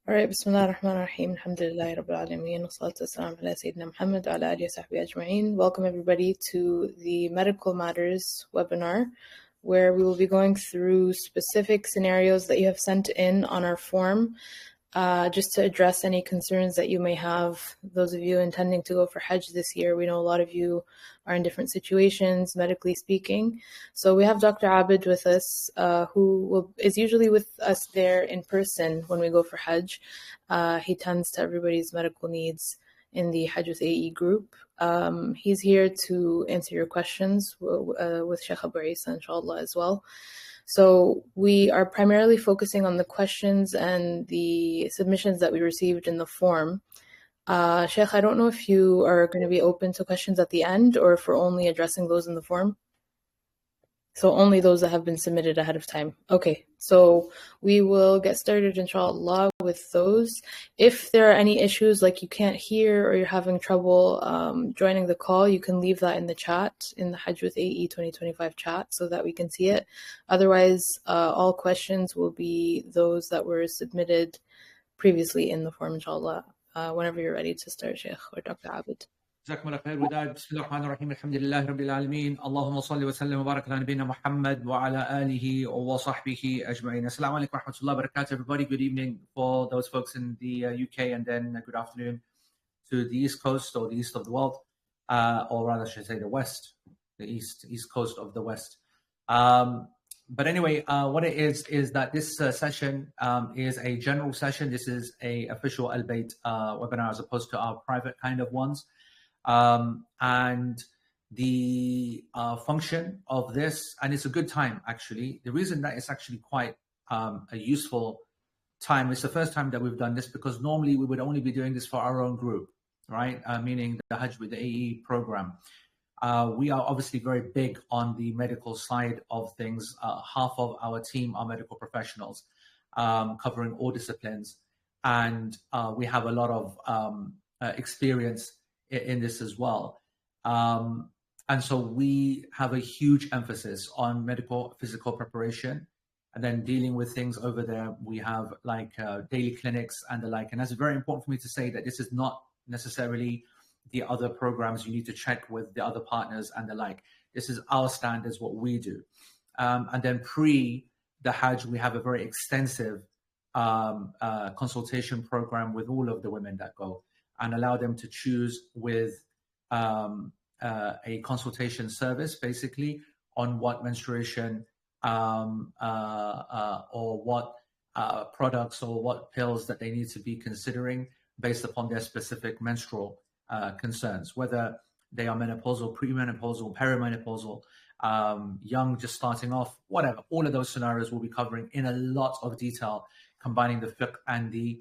All right, Bismillah ar-Rahman ar-Rahim, Alhamdulillahi Rabbil Alameen, wa salatu wassalam ala Sayyidina Muhammad wa ala alihi wa sahbihi ajma'in. Welcome everybody to the Medical Matters webinar, where we will be going through specific scenarios that you have sent in on our form, just to address any concerns that you may have. Those of you intending to go for Hajj this year, we know a lot of you are in different situations, medically speaking. So we have Dr. Abid with us, who is usually with us there in person when we go for Hajj. He tends to everybody's medical needs in the Hajj with AE group. He's here to answer your questions with Shaykh Abu Eesa, inshallah, as well. So we are primarily focusing on the questions and the submissions that we received in the form. Sheikh, I don't know if you are going to be open to questions at the end or if we're only addressing those in the form. So only those that have been submitted ahead of time. Okay, so we will get started, inshallah, with those. If there are any issues like you can't hear or you're having trouble joining the call, you can leave that in the chat, in the Hajj with AE 2025 chat, so that we can see it. Otherwise, all questions will be those that were submitted previously in the form, inshallah. Whenever you're ready to start, Sheikh or Dr. Abid. جزاكم الله خير وداد. بسم الله الرحمن الرحيم. الحمد لله رب العالمين. اللهم صل وسلم وبارك على نبينا محمد وعلى آله وصحبه أجمعين. Assalamu alaikum wa rahmatullahi wa barakatuh. Everybody, good evening for those folks in the UK, and then good afternoon to the East Coast or the East of the world, or rather, I should say the West, the East Coast of the West. But anyway, what it is that this session is a general session. This is a official Al-Bayt webinar as opposed to our private kind of ones. And the function of this, and it's a good time actually. The reason that it's actually quite a useful time, it's the first time that we've done this, because normally we would only be doing this for our own group, right? Meaning the Hajj with the AE program. We are obviously very big on the medical side of things. Half of our team are medical professionals, covering all disciplines, and we have a lot of experience in this as well. And so we have a huge emphasis on medical physical preparation, and then dealing with things over there. We have like daily clinics and the like. And that's very important for me to say that this is not necessarily the other programs you need to check with the other partners and the like. This is our standards, what we do. And then pre the Hajj, we have a very extensive consultation program with all of the women that go, and allow them to choose with a consultation service, basically, on what menstruation or what products or what pills that they need to be considering based upon their specific menstrual concerns, whether they are menopausal, premenopausal, perimenopausal, young, just starting off, whatever. All of those scenarios we'll be covering in a lot of detail, combining the fiqh and the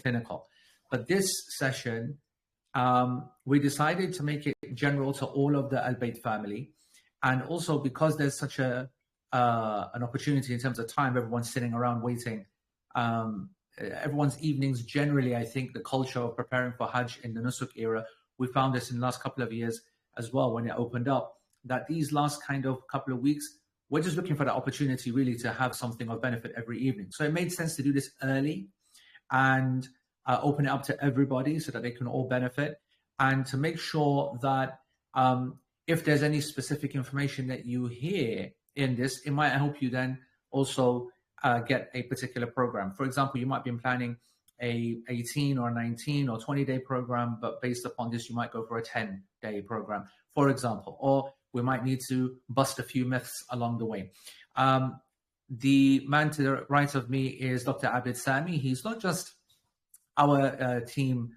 clinical. But this session, we decided to make it general to all of the Al-Bayt family. And also because there's such an opportunity in terms of time, everyone's sitting around waiting. Everyone's evenings, generally, I think the culture of preparing for Hajj in the Nusuk era, we found this in the last couple of years as well when it opened up, that these last kind of couple of weeks, we're just looking for the opportunity really to have something of benefit every evening. So it made sense to do this early and open it up to everybody so that they can all benefit, and to make sure that if there's any specific information that you hear in this, it might help you then also get a particular program. For example, you might be planning a 18 or 19 or 20-day program, but based upon this, you might go for a 10-day program, for example, or we might need to bust a few myths along the way. The man to the right of me is Dr. Abid Sami. He's not just our team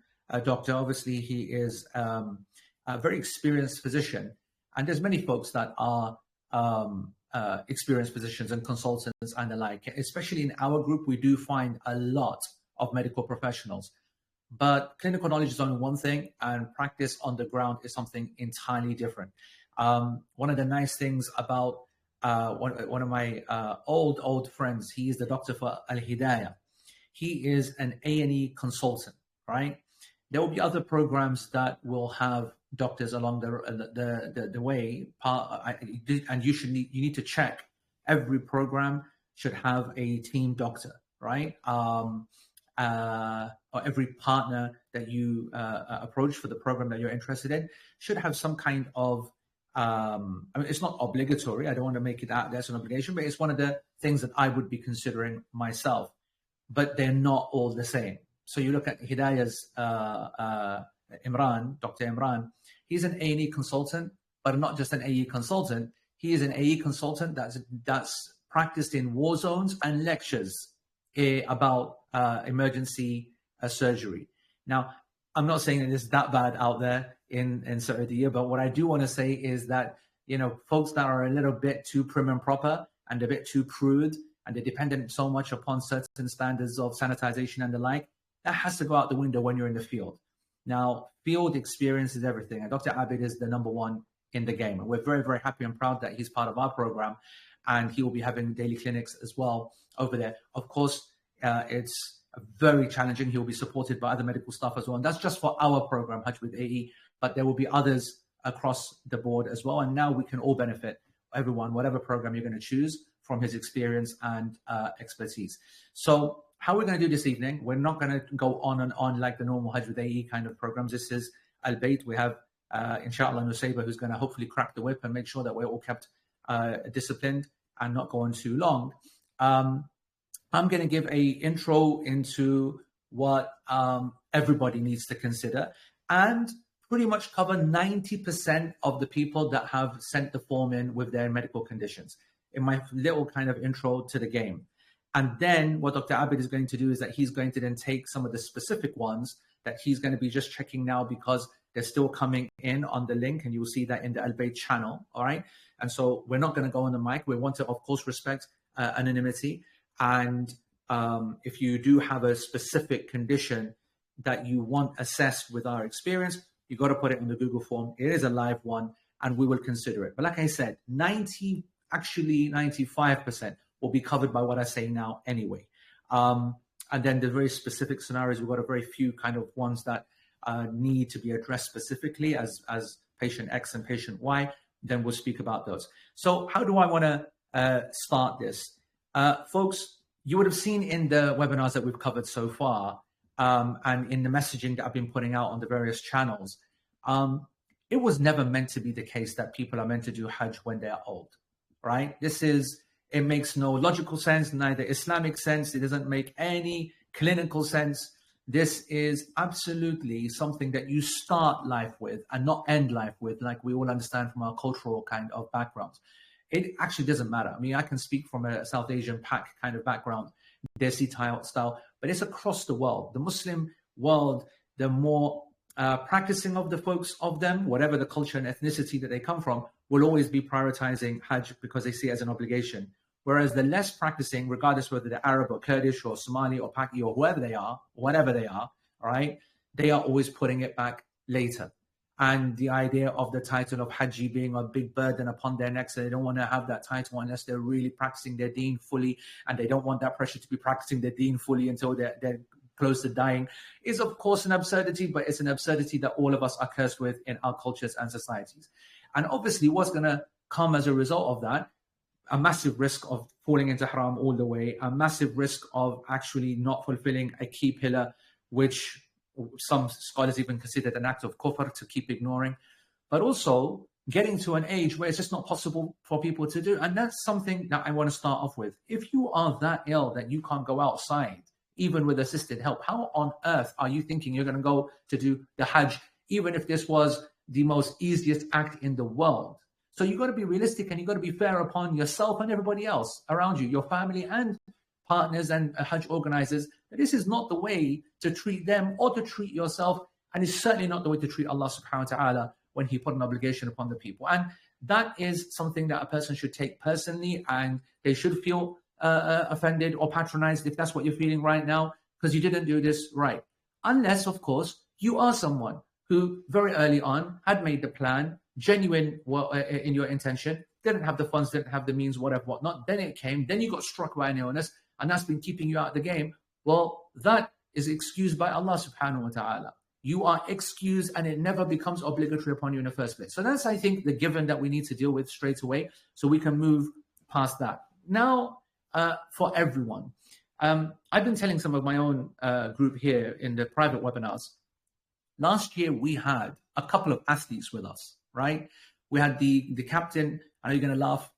doctor. Obviously, he is a very experienced physician, and there's many folks that are experienced physicians and consultants and the like. Especially in our group, we do find a lot of medical professionals, but clinical knowledge is only one thing, and practice on the ground is something entirely different. One of the nice things about one of my old friends, he is the doctor for Al-Hidayah. He is an A&E consultant, right? There will be other programs that will have doctors along the way, and you need to check. Every program should have a team doctor, right? Or every partner that you approach for the program that you're interested in should have some kind of, I mean, it's not obligatory. I don't want to make it out there's an obligation, but it's one of the things that I would be considering myself. But they're not all the same. So you look at Hidaya's Imran, Dr. Imran, he's an A&E consultant, but not just an A&E consultant. He is an A&E consultant that's practiced in war zones and lectures about emergency surgery. Now, I'm not saying that it's that bad out there in Saudi Arabia, but what I do want to say is that, you know, folks that are a little bit too prim and proper and a bit too prude, and they're dependent so much upon certain standards of sanitization and the like, that has to go out the window when you're in the field. Now, field experience is everything, and Dr. Abid is the number one in the game. And we're very, very happy and proud that he's part of our program, and he will be having daily clinics as well over there. Of course, it's very challenging. He will be supported by other medical staff as well. And that's just for our program, Hajj with AE, but there will be others across the board as well. And now we can all benefit, everyone, whatever program you're going to choose, from his experience and expertise. So how we're going to do this evening, we're not going to go on and on like the normal Hajj with AE kind of programs. This is Al-Bayt. We have, inshallah, Nusayba, who's going to hopefully crack the whip and make sure that we're all kept disciplined and not go on too long. I'm going to give a intro into what everybody needs to consider and pretty much cover 90% of the people that have sent the form in with their medical conditions in my little kind of intro to the game. And then what Dr. Abid is going to do is that he's going to then take some of the specific ones that he's going to be just checking now because they're still coming in on the link, and you will see that in the Al-Bayt channel, all right? And so we're not going to go on the mic. We want to, of course, respect anonymity. And if you do have a specific condition that you want assessed with our experience, you got to put it in the Google form. It is a live one, and we will consider it. But like I said, 95% will be covered by what I say now anyway. And then the very specific scenarios, we've got a very few kind of ones that need to be addressed specifically as patient X and patient Y. Then we'll speak about those. So how do I want to start this? Folks, you would have seen in the webinars that we've covered so far and in the messaging that I've been putting out on the various channels, it was never meant to be the case that people are meant to do Hajj when they're old, right? It makes no logical sense, neither Islamic sense. It doesn't make any clinical sense. This is absolutely something that you start life with and not end life with, like we all understand from our cultural kind of backgrounds. It actually doesn't matter. I mean, I can speak from a South Asian Pak kind of background, Desi style, but it's across the world. The Muslim world, the more practicing of the folks of them, whatever the culture and ethnicity that they come from, will always be prioritizing Hajj because they see it as an obligation. Whereas the less practicing, regardless whether they're Arab or Kurdish or Somali or Paki or whoever they are, whatever they are, all right, they are always putting it back later. And the idea of the title of Hajji being a big burden upon their necks, so they don't want to have that title unless they're really practicing their deen fully, and they don't want that pressure to be practicing their deen fully until they're close to dying, is of course an absurdity, but it's an absurdity that all of us are cursed with in our cultures and societies. And obviously what's going to come as a result of that, a massive risk of falling into haram all the way, a massive risk of actually not fulfilling a key pillar, which some scholars even considered an act of kufr to keep ignoring, but also getting to an age where it's just not possible for people to do. And that's something that I want to start off with. If you are that ill that you can't go outside, even with assisted help, how on earth are you thinking you're going to go to do the Hajj, even if this was the most easiest act in the world? So you've got to be realistic, and you've got to be fair upon yourself and everybody else around you, your family and partners and Hajj organizers, that this is not the way to treat them or to treat yourself. And it's certainly not the way to treat Allah subhanahu wa ta'ala when he put an obligation upon the people. And that is something that a person should take personally, and they should feel offended or patronized if that's what you're feeling right now, because you didn't do this right. Unless, of course, you are someone who very early on had made the plan, genuine in your intention, didn't have the funds, didn't have the means, whatever, whatnot. Then it came, then you got struck by an illness, and that's been keeping you out of the game. Well, that is excused by Allah subhanahu wa ta'ala. You are excused, and it never becomes obligatory upon you in the first place. So that's, I think, the given that we need to deal with straight away, so we can move past that. Now, for everyone, I've been telling some of my own group here in the private webinars. Last year, we had a couple of athletes with us, right? We had the captain. I know you're going to laugh.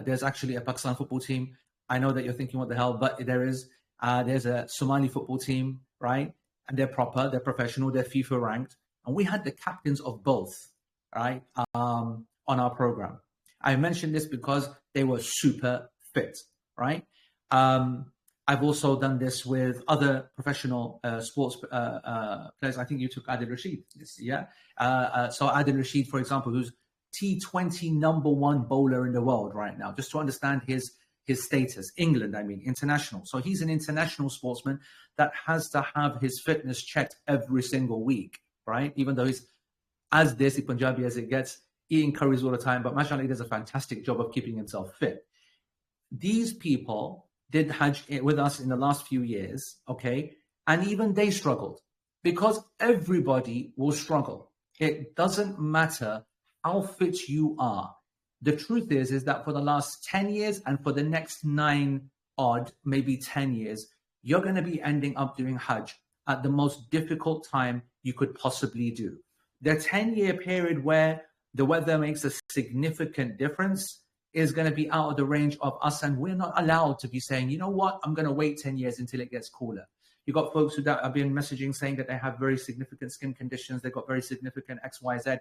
There's actually a Pakistan football team. I know that you're thinking, what the hell? But there's a Somali football team, right? And they're proper, they're professional, they're FIFA ranked. And we had the captains of both, right, on our program. I mentioned this because they were super fit, right? I've also done this with other professional sports players. I think you took Adil Rashid, yeah? So Adil Rashid, for example, who's T20 #1 bowler in the world right now, just to understand his status. England, I mean, international. So he's an international sportsman that has to have his fitness checked every single week, right? Even though he's as desi Punjabi as it gets, eating curries all the time, but mashallah, he does a fantastic job of keeping himself fit. These people did Hajj with us in the last few years, okay? And even they struggled, because everybody will struggle. It doesn't matter how fit you are. The truth is that for the last 10 years and for the next 9 odd, maybe 10 years, you're going to be ending up doing Hajj at the most difficult time you could possibly do. The 10-year period where the weather makes a significant difference is going to be out of the range of us, and we're not allowed to be saying, you know what, I'm going to wait 10 years until it gets cooler. You've got folks who have been messaging saying that they have very significant skin conditions, they've got very significant X, Y, Z.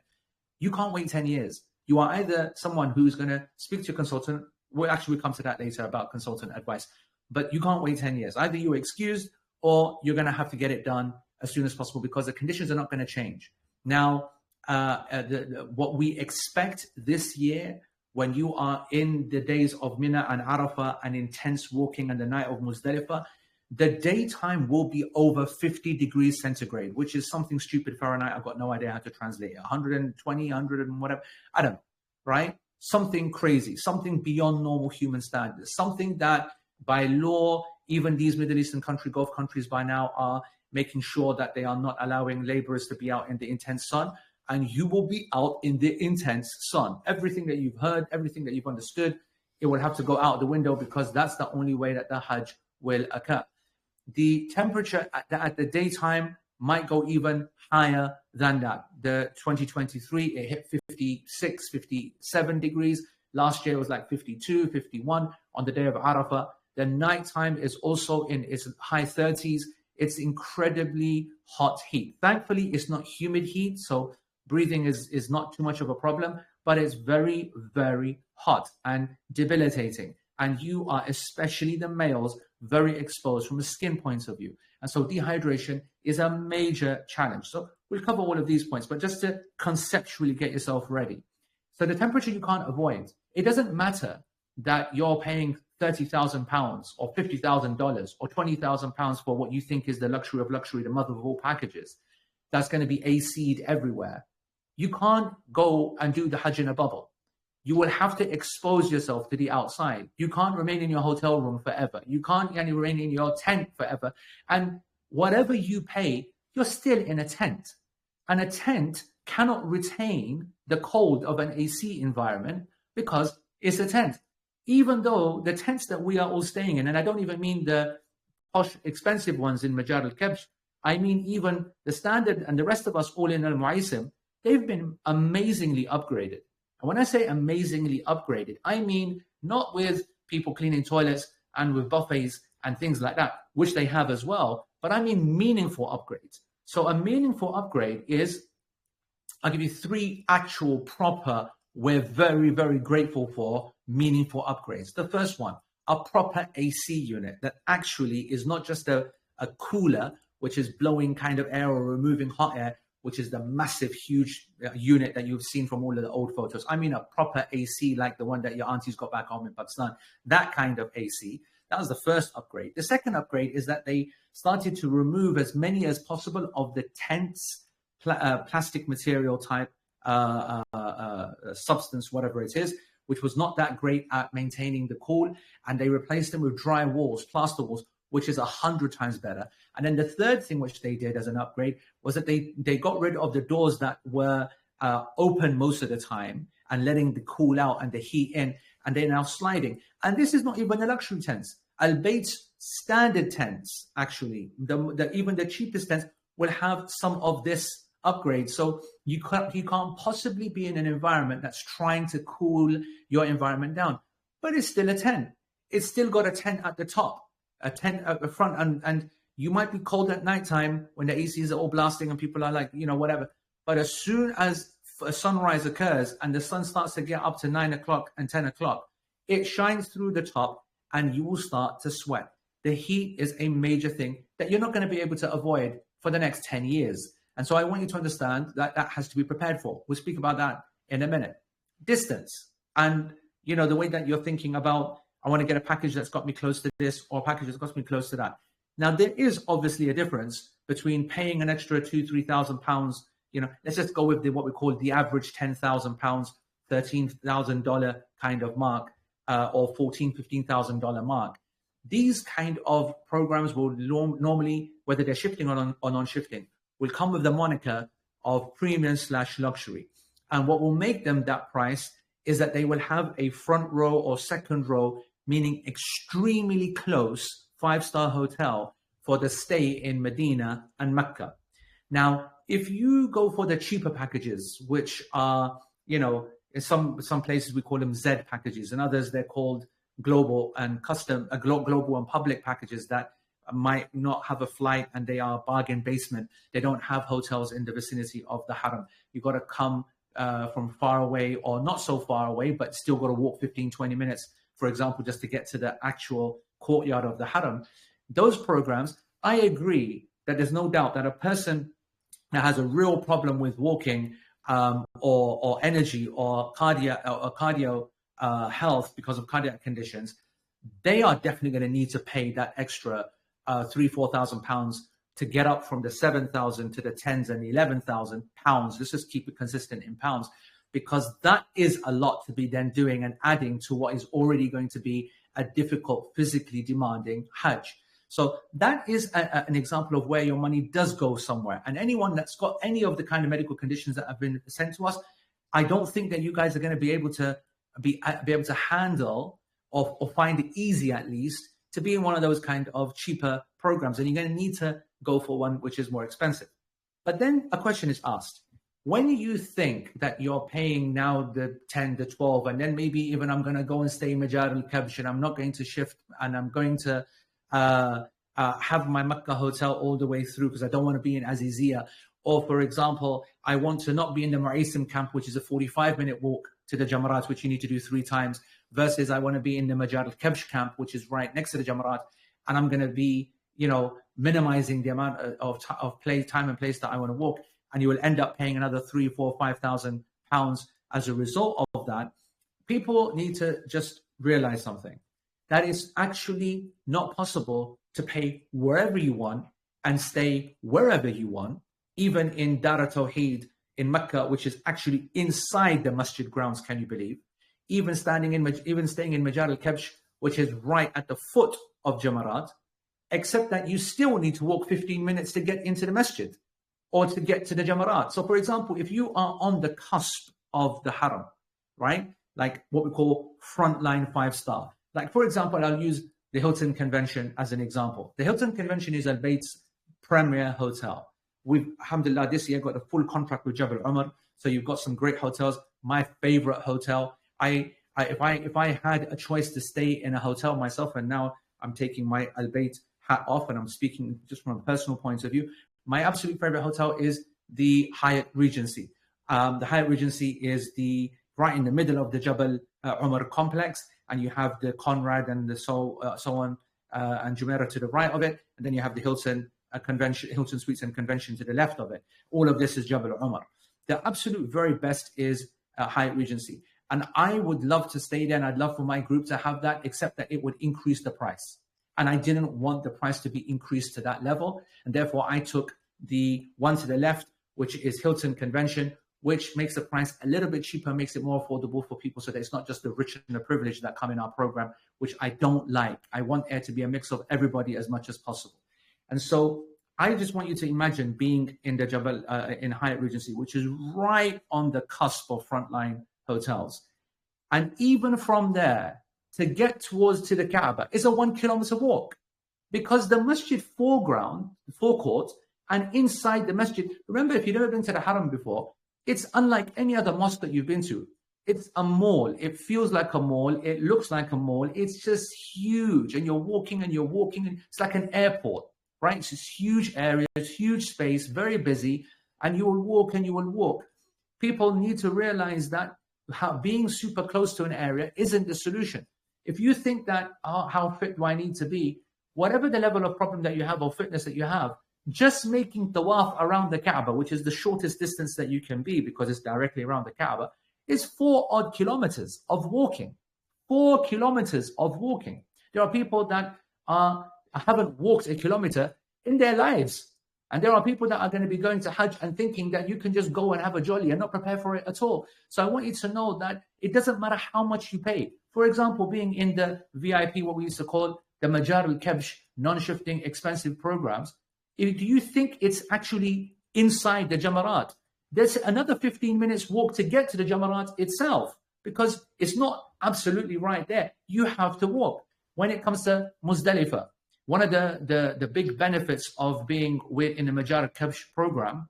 You can't wait 10 years. You are either someone who's going to speak to your consultant. We'll come to that later about consultant advice, but you can't wait 10 years. Either you're excused or you're going to have to get it done as soon as possible, because the conditions are not going to change. Now, what we expect this year, when you are in the days of Mina and Arafah and intense walking and the night of Muzdalifah, the daytime will be over 50 degrees centigrade, which is something stupid Fahrenheit. I've got no idea how to translate it. 120, 100 and whatever. I don't know, right? Something crazy, something beyond normal human standards, something that by law, even these Middle Eastern Gulf countries by now are making sure that they are not allowing laborers to be out in the intense sun. And you will be out in the intense sun. Everything that you've heard, everything that you've understood, it will have to go out the window, because that's the only way that the Hajj will occur. The temperature at the daytime might go even higher than that. The 2023, it hit 56, 57 degrees. Last year it was like 52, 51 on the day of Arafah. The nighttime is also in its high 30s. It's incredibly hot heat. Thankfully, it's not humid heat, so breathing is not too much of a problem, but it's very, very hot and debilitating. And you are, especially the males, very exposed from a skin point of view. And so dehydration is a major challenge. So we'll cover all of these points, but just to conceptually get yourself ready. So the temperature you can't avoid. It doesn't matter that you're paying £30,000 or $50,000 or £20,000 for what you think is the luxury of luxury, the mother of all packages. That's going to be AC'd everywhere. You can't go and do the Hajj in a bubble. You will have to expose yourself to the outside. You can't remain in your hotel room forever. You can't remain in your tent forever. And whatever you pay, you're still in a tent. And a tent cannot retain the cold of an AC environment because it's a tent. Even though the tents that we are all staying in, and I don't even mean the posh, expensive ones in Majar al-Kabsh, I mean even the standard and the rest of us all in Al-Mu'aisim, they've been amazingly upgraded. And when I say amazingly upgraded, I mean not with people cleaning toilets and with buffets and things like that, which they have as well, but I mean meaningful upgrades. So a meaningful upgrade is, I'll give you 3 actual proper, we're very, very grateful for meaningful upgrades. The first one, a proper AC unit that actually is not just a cooler, which is blowing kind of air or removing hot air, which is the massive, huge unit that you've seen from all of the old photos. I mean a proper AC like the one that your auntie's got back home in Pakistan, that kind of AC. That was the first upgrade. The second upgrade is that they started to remove as many as possible of the tents, plastic material type substance, whatever it is, which was not that great at maintaining the cool, and they replaced them with dry walls, plaster walls, which is 100 times better. And then the third thing which they did as an upgrade was that they got rid of the doors that were open most of the time and letting the cool out and the heat in, and they're now sliding. And this is not even the luxury tents. Al-Bayt's standard tents, actually, even the cheapest tents will have some of this upgrade. So you can't possibly be in an environment that's trying to cool your environment down, but it's still a tent. It's still got a tent at the top, a tent at the front, and you might be cold at nighttime when the ACs are all blasting and people are like, whatever. But as soon as a sunrise occurs and the sun starts to get up to 9 o'clock and 10 o'clock, it shines through the top and you will start to sweat. The heat is a major thing that you're not going to be able to avoid for the next 10 years. And so I want you to understand that that has to be prepared for. We'll speak about that in a minute. Distance. And, the way that you're thinking about, I want to get a package that's got me close to this or a package that's got me close to that. Now, there is obviously a difference between paying an extra £2,000, £3,000. Let's just go with what we call the average £10,000, $13,000 kind of mark, or $14,000, $15,000 mark. These kind of programs will normally, whether they're shifting or non-shifting, will come with the moniker of premium/luxury. And what will make them that price is that they will have a front row or second row, meaning extremely close 5-star hotel for the stay in Medina and Mecca. Now, if you go for the cheaper packages, which are, in some places we call them Z packages, and others they're called global and custom, global and public packages that might not have a flight and they are bargain basement. They don't have hotels in the vicinity of the Haram. You've got to come from far away or not so far away, but still got to walk 15, 20 minutes, for example, just to get to the actual courtyard of the Haram. Those programs, I agree that there's no doubt that a person that has a real problem with walking or energy or cardio health because of cardiac conditions, they are definitely going to need to pay that extra £3,000-4,000 to get up from the 7,000 to the 10s and 11,000 pounds. Let's just keep it consistent in pounds, because that is a lot to be then doing and adding to what is already going to be a difficult, physically demanding Hajj. So that is an example of where your money does go somewhere. And anyone that's got any of the kind of medical conditions that have been sent to us, I don't think that you guys are going to be able to be able to handle or find it easy, at least, to be in one of those kind of cheaper programs. And you're going to need to go for one which is more expensive. But then a question is asked. When you think that you're paying now the 10, the 12, and then maybe even I'm going to go and stay in Majar al-Kabsh and I'm not going to shift and I'm going to have my Mecca hotel all the way through because I don't want to be in Azizia. Or, for example, I want to not be in the Mu'aysim camp, which is a 45-minute walk to the Jamarat, which you need to do 3 times, versus I want to be in the Majar al-Kabsh camp, which is right next to the Jamarat, and I'm going to be, minimizing the amount of time and place that I want to walk, and you will end up paying another £3,000, £4,000, £5,000 as a result of that. People need to just realize something. That is actually not possible to pay wherever you want and stay wherever you want, even in Dar al-Tawheed in Mecca, which is actually inside the masjid grounds, can you believe? Even staying in Majar al-Kabsh, which is right at the foot of Jamarat, except that you still need to walk 15 minutes to get into the masjid or to get to the Jamarat. So, for example, if you are on the cusp of the Haram, right, like what we call frontline 5-star, like, for example, I'll use the Hilton Convention as an example. The Hilton Convention is Al-Bayt's premier hotel. We've, alhamdulillah, this year got a full contract with Jabal Umar. So you've got some great hotels. My favorite hotel. If I had a choice to stay in a hotel myself, and now I'm taking my Al-Bayt hat off and I'm speaking just from a personal point of view, my absolute favorite hotel is the Hyatt Regency. The Hyatt Regency is right in the middle of the Jabal Umar complex, and you have the Conrad and the so on and Jumeirah to the right of it, and then you have the Hilton Suites and Convention to the left of it. All of this is Jabal Umar. The absolute very best is Hyatt Regency. And I would love to stay there, and I'd love for my group to have that, except that it would increase the price. And I didn't want the price to be increased to that level. And therefore, I took the one to the left, which is Hilton Convention, which makes the price a little bit cheaper, makes it more affordable for people so that it's not just the rich and the privileged that come in our program, which I don't like. I want there to be a mix of everybody as much as possible. And so I just want you to imagine being in the Jabal, in Hyatt Regency, which is right on the cusp of frontline hotels. And even from there, to get to the Kaaba is a 1 kilometer walk. because the masjid forecourt, and inside the masjid, remember, if you've never been to the Haram before, it's unlike any other mosque that you've been to. It's a mall. It feels like a mall. It looks like a mall. It's just huge. And you're walking and it's like an airport, right? It's this huge area, it's huge space, very busy. And you will walk and you will walk. People need to realize that being super close to an area isn't the solution. If you think that, how fit do I need to be? Whatever the level of problem that you have or fitness that you have, just making tawaf around the Kaaba, which is the shortest distance that you can be because it's directly around the Kaaba, is 4 odd kilometers of walking. 4 kilometers of walking. There are people that haven't walked a kilometer in their lives. And there are people that are going to be going to Hajj and thinking that you can just go and have a jolly and not prepare for it at all. So I want you to know that it doesn't matter how much you pay. For example, being in the VIP, what we used to call the Majar al-Kabsh, non-shifting expensive programs, do you think it's actually inside the Jamarat? There's another 15 minutes walk to get to the Jamarat itself because it's not absolutely right there. You have to walk. When it comes to Muzdalifah, one of the big benefits of being in the Majar al-Kabsh program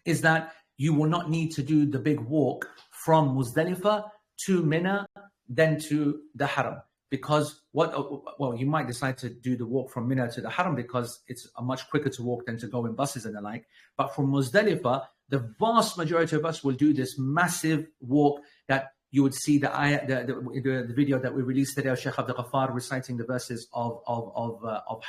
is that you will not need to do the big walk from Muzdalifah to Mina, then to the Haram. Because you might decide to do the walk from Mina to the Haram because it's much quicker to walk than to go in buses and the like. But from Muzdalifah, the vast majority of us will do this massive walk that you would see the video that we released today of Shaykh Abdul Ghaffar reciting the verses of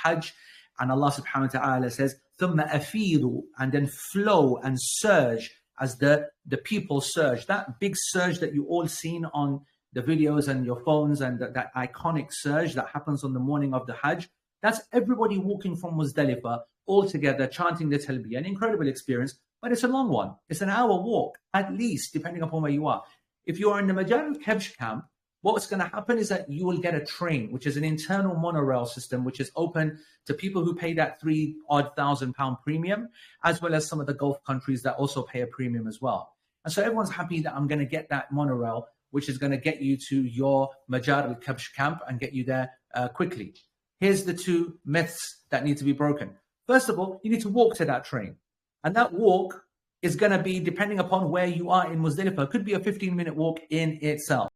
Hajj. And Allah subhanahu wa ta'ala says, ثُمَّ أَفِيضُوا, and then flow and surge as the people surge. That big surge that you all seen on the videos and your phones, and that iconic surge that happens on the morning of the Hajj, that's everybody walking from Muzdalifah all together, chanting the talbiyah. An incredible experience, but it's a long one. It's an hour walk, at least, depending upon where you are. If you are in the Majar al-Kabsh camp, what's going to happen is that you will get a train, which is an internal monorail system, which is open to people who pay that £3,000 premium, as well as some of the Gulf countries that also pay a premium as well. And so everyone's happy that I'm going to get that monorail, which is going to get you to your Majar al-Kabsh camp and get you there quickly. Here's the 2 myths that need to be broken. First of all, you need to walk to that train. And that walk is going to be, depending upon where you are in Muzdalifah, it could be a 15-minute walk in itself.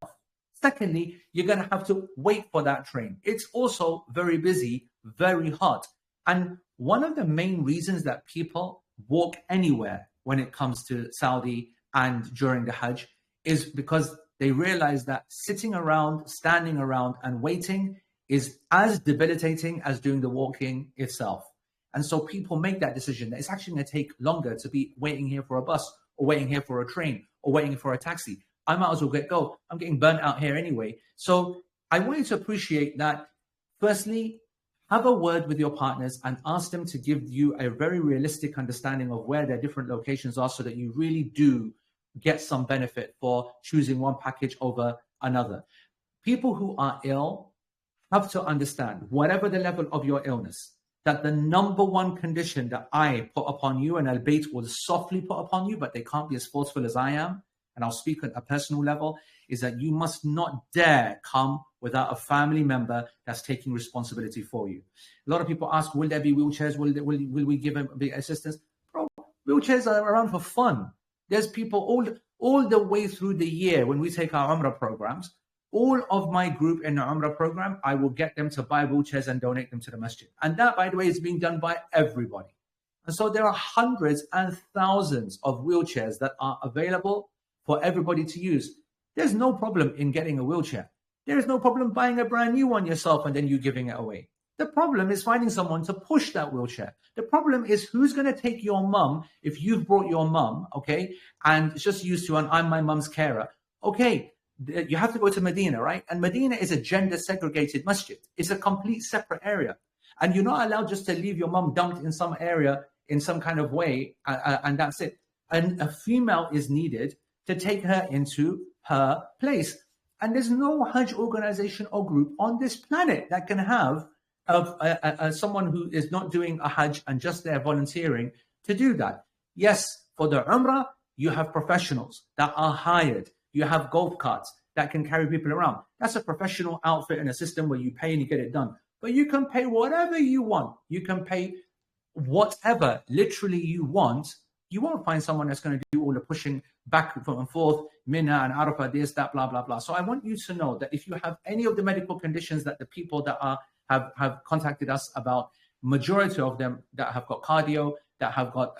Secondly, you're going to have to wait for that train. It's also very busy, very hot. And one of the main reasons that people walk anywhere when it comes to Saudi and during the Hajj is because they realize that sitting around, standing around and waiting is as debilitating as doing the walking itself. And so people make that decision that it's actually going to take longer to be waiting here for a bus or waiting here for a train or waiting for a taxi. I might as well go. I'm getting burnt out here anyway. So I want you to appreciate that. Firstly, have a word with your partners and ask them to give you a very realistic understanding of where their different locations are so that you really do get some benefit for choosing one package over another. People who are ill have to understand, whatever the level of your illness, that the number one condition that I put upon you, and Al-Bayt will softly put upon you, but they can't be as forceful as I am, and I'll speak at a personal level, is that you must not dare come without a family member that's taking responsibility for you. A lot of people ask, will there be wheelchairs? Will we give them big assistance? Bro, wheelchairs are around for fun. There's people all the way through the year when we take our Umrah programs. All of my group in the Umrah program, I will get them to buy wheelchairs and donate them to the masjid. And that, by the way, is being done by everybody. And so there are hundreds and thousands of wheelchairs that are available for everybody to use. There's no problem in getting a wheelchair. There is no problem buying a brand new one yourself and then you giving it away. The problem is finding someone to push that wheelchair. The problem is who's going to take your mum if you've brought your mum, okay, and it's just used to, and I'm my mum's carer. Okay, you have to go to Medina, right? And Medina is a gender-segregated masjid. It's a complete separate area. And you're not allowed just to leave your mum dumped in some area in some kind of way, and that's it. And a female is needed to take her into her place. And there's no Hajj organization or group on this planet that can have someone who is not doing a Hajj and just there volunteering to do that. Yes, for the Umrah, you have professionals that are hired. You have golf carts that can carry people around. That's a professional outfit and a system where you pay and you get it done. but you can pay whatever you want. You can pay whatever literally you want. You won't find someone that's going to do all the pushing back and forth, Mina and Arafah, this, that, blah, blah, blah. So I want you to know that if you have any of the medical conditions that the people that have contacted us about, majority of them that have got cardio, that have got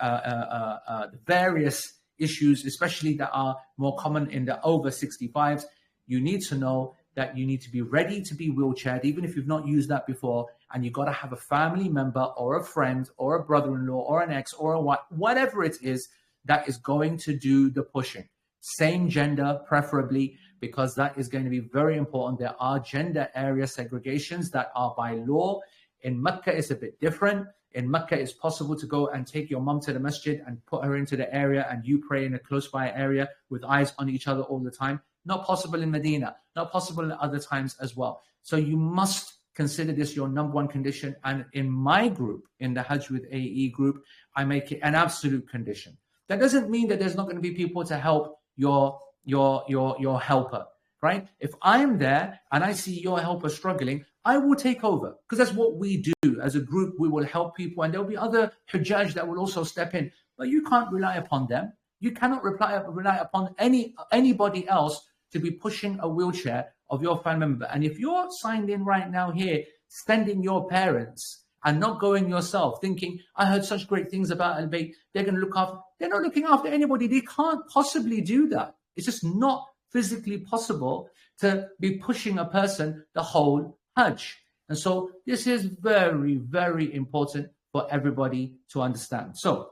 various issues, especially that are more common in the over 65s, you need to know that you need to be ready to be wheelchaired, even if you've not used that before, and you've got to have a family member or a friend or a brother-in-law or an ex or a wife, whatever it is, that is going to do the pushing. Same gender, preferably, because that is going to be very important. There are gender area segregations that are by law. In Mecca, it's a bit different. In Mecca, it's possible to go and take your mum to the masjid and put her into the area and you pray in a close by area with eyes on each other all the time. Not possible in Medina, not possible in other times as well. So you must consider this your number one condition. And in my group, in the Hajj with AE group, I make it an absolute condition. That doesn't mean that there's not going to be people to help your helper, right? If I'm there and I see your helper struggling, I will take over, because that's what we do as a group. We will help people, and there'll be other Hujjaj that will also step in. But you can't rely upon them. You cannot rely upon anybody else to be pushing a wheelchair of your family member. And if you're signed in right now here, sending your parents and not going yourself, thinking, I heard such great things about Al-Bayt, they're going to look after, they're not looking after anybody. They can't possibly do that. It's just not physically possible to be pushing a person the whole Hajj. And so this is very, very important for everybody to understand. So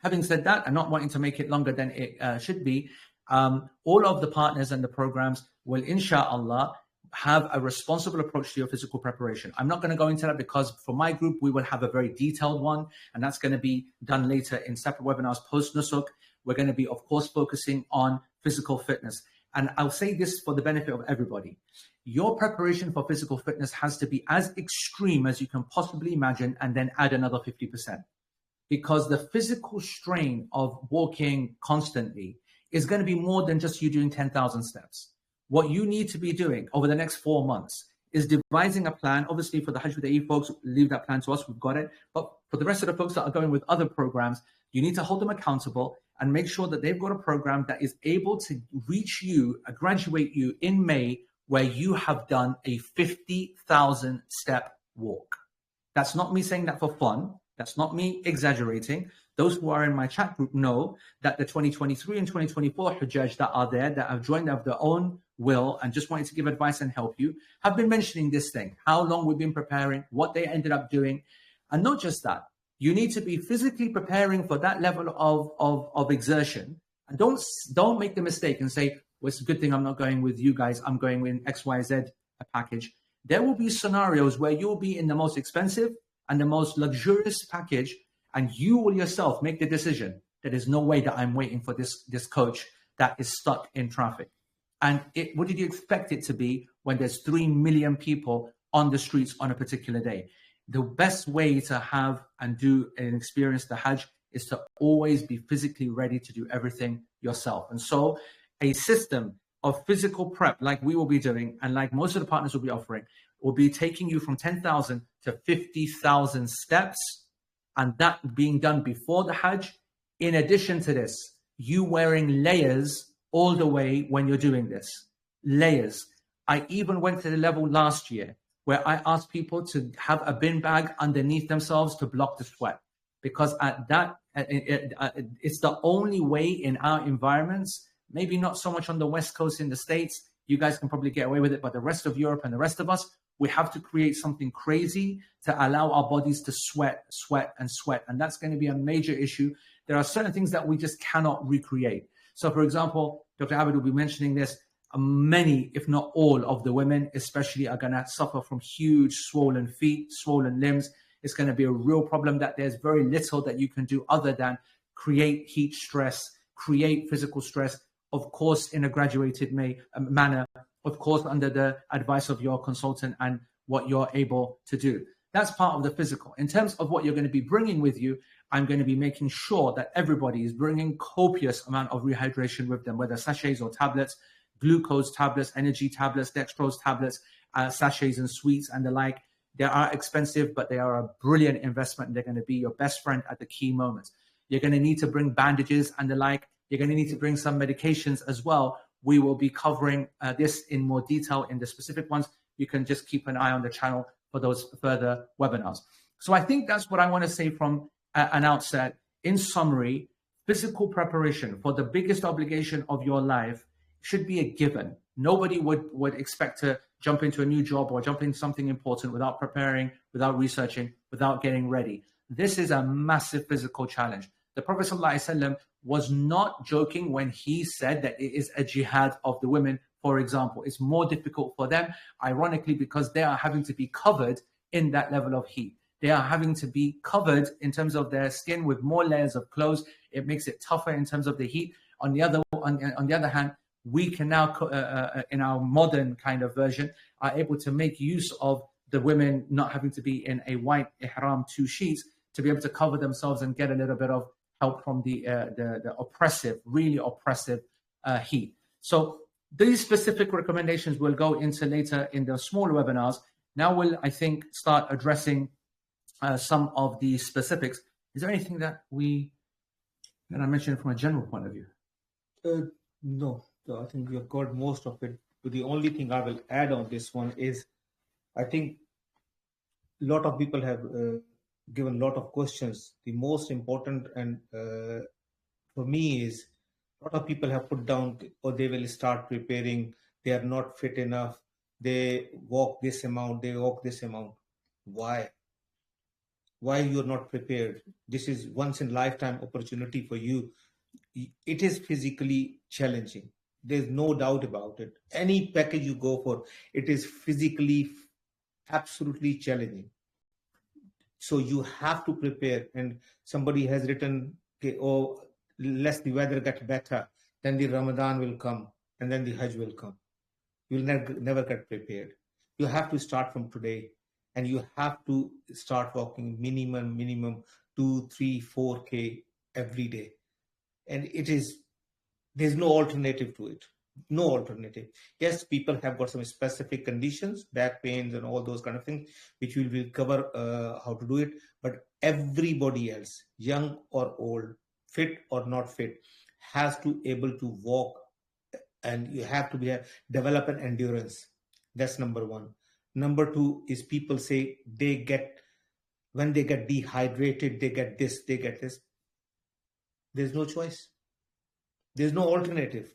having said that, and not wanting to make it longer than it should be, all of the partners and the programs will, inshallah, have a responsible approach to your physical preparation. I'm not going to go into that because for my group, we will have a very detailed one, and that's going to be done later in separate webinars post-Nusuk. We're going to be, of course, focusing on physical fitness. And I'll say this for the benefit of everybody. Your preparation for physical fitness has to be as extreme as you can possibly imagine, and then add another 50%. Because the physical strain of walking constantly is going to be more than just you doing 10,000 steps. What you need to be doing over the next 4 months is devising a plan. Obviously, for the Hajj with the E folks, leave that plan to us. We've got it. But for the rest of the folks that are going with other programs, you need to hold them accountable and make sure that they've got a program that is able to reach you, graduate you in May, where you have done a 50,000 step walk. That's not me saying that for fun. That's not me exaggerating. Those who are in my chat group know that the 2023 and 2024 Hujjaj that are there, that have joined of their own will and just wanted to give advice and help you, have been mentioning this thing, how long we've been preparing, what they ended up doing. And not just that, you need to be physically preparing for that level of exertion. And don't make the mistake and say, well, it's a good thing I'm not going with you guys. I'm going with XYZ package. There will be scenarios where you'll be in the most expensive and the most luxurious package, and you will yourself make the decision that there's no way that I'm waiting for this coach that is stuck in traffic. And what did you expect it to be when there's 3 million people on the streets on a particular day? The best way to have and do and experience the Hajj is to always be physically ready to do everything yourself. And so a system of physical prep like we will be doing, and like most of the partners will be offering, will be taking you from 10,000 to 50,000 steps, and that being done before the Hajj. In addition to this, you wearing layers all the way when you're doing this. Layers. I even went to the level last year where I asked people to have a bin bag underneath themselves to block the sweat, because at that, it's the only way in our environments, maybe not so much on the West Coast in the States, you guys can probably get away with it, but the rest of Europe and the rest of us, we have to create something crazy to allow our bodies to sweat. And that's going to be a major issue. There are certain things that we just cannot recreate. So for example, Dr. Abid will be mentioning this, many, if not all of the women especially are going to suffer from huge swollen feet, swollen limbs. It's going to be a real problem that there's very little that you can do other than create heat stress, create physical stress, of course, in a graduated manner, of course, under the advice of your consultant and what you're able to do. That's part of the physical. In terms of what you're going to be bringing with you, I'm going to be making sure that everybody is bringing copious amount of rehydration with them, whether sachets or tablets, glucose tablets, energy tablets, dextrose tablets, sachets and sweets and the like. They are expensive, but they are a brilliant investment, and they're going to be your best friend at the key moments. You're going to need to bring bandages and the like. You're going to need to bring some medications as well. We will be covering this in more detail in the specific ones. You can just keep an eye on the channel for those further webinars. So I think that's what I want to say from an outset. In summary, physical preparation for the biggest obligation of your life should be a given. Nobody would expect to jump into a new job or jump into something important without preparing, without researching, without getting ready. This is a massive physical challenge. The Prophet ﷺ was not joking when he said that it is a jihad of the women, for example. It's more difficult for them, ironically, because they are having to be covered in that level of heat. They are having to be covered in terms of their skin with more layers of clothes. It makes it tougher in terms of the heat. On the other hand, we can now, in our modern kind of version, are able to make use of the women not having to be in a white ihram, 2 sheets, to be able to cover themselves and get a little bit of help from the oppressive, really oppressive heat. So these specific recommendations we'll go into later in the smaller webinars. Now we'll, I think, start addressing some of the specifics. Is there anything that I mentioned from a general point of view? No, I think we have got most of it. But the only thing I will add on this one is, I think a lot of people have given a lot of questions. The most important and for me is, a lot of people have put down, or they will start preparing, they are not fit enough, they walk this amount, they walk this amount. Why you're not prepared? This is once in lifetime opportunity for you. It is physically challenging. There's no doubt about it. Any package you go for, it is physically absolutely challenging. So you have to prepare. And somebody has written, okay, oh, lest the weather get better, then the Ramadan will come, and then the Hajj will come. You'll never get prepared. You have to start from today, and you have to start walking minimum 2, 3, 4K every day. And there's no alternative to it. No alternative. Yes, people have got some specific conditions, back pains and all those kind of things, which we will cover how to do it. But everybody else, young or old, fit or not fit, has to able to walk, and you have to develop an endurance. That's number one. Number two is, people say when they get dehydrated, they get this, they get this. There's no choice. There's no alternative.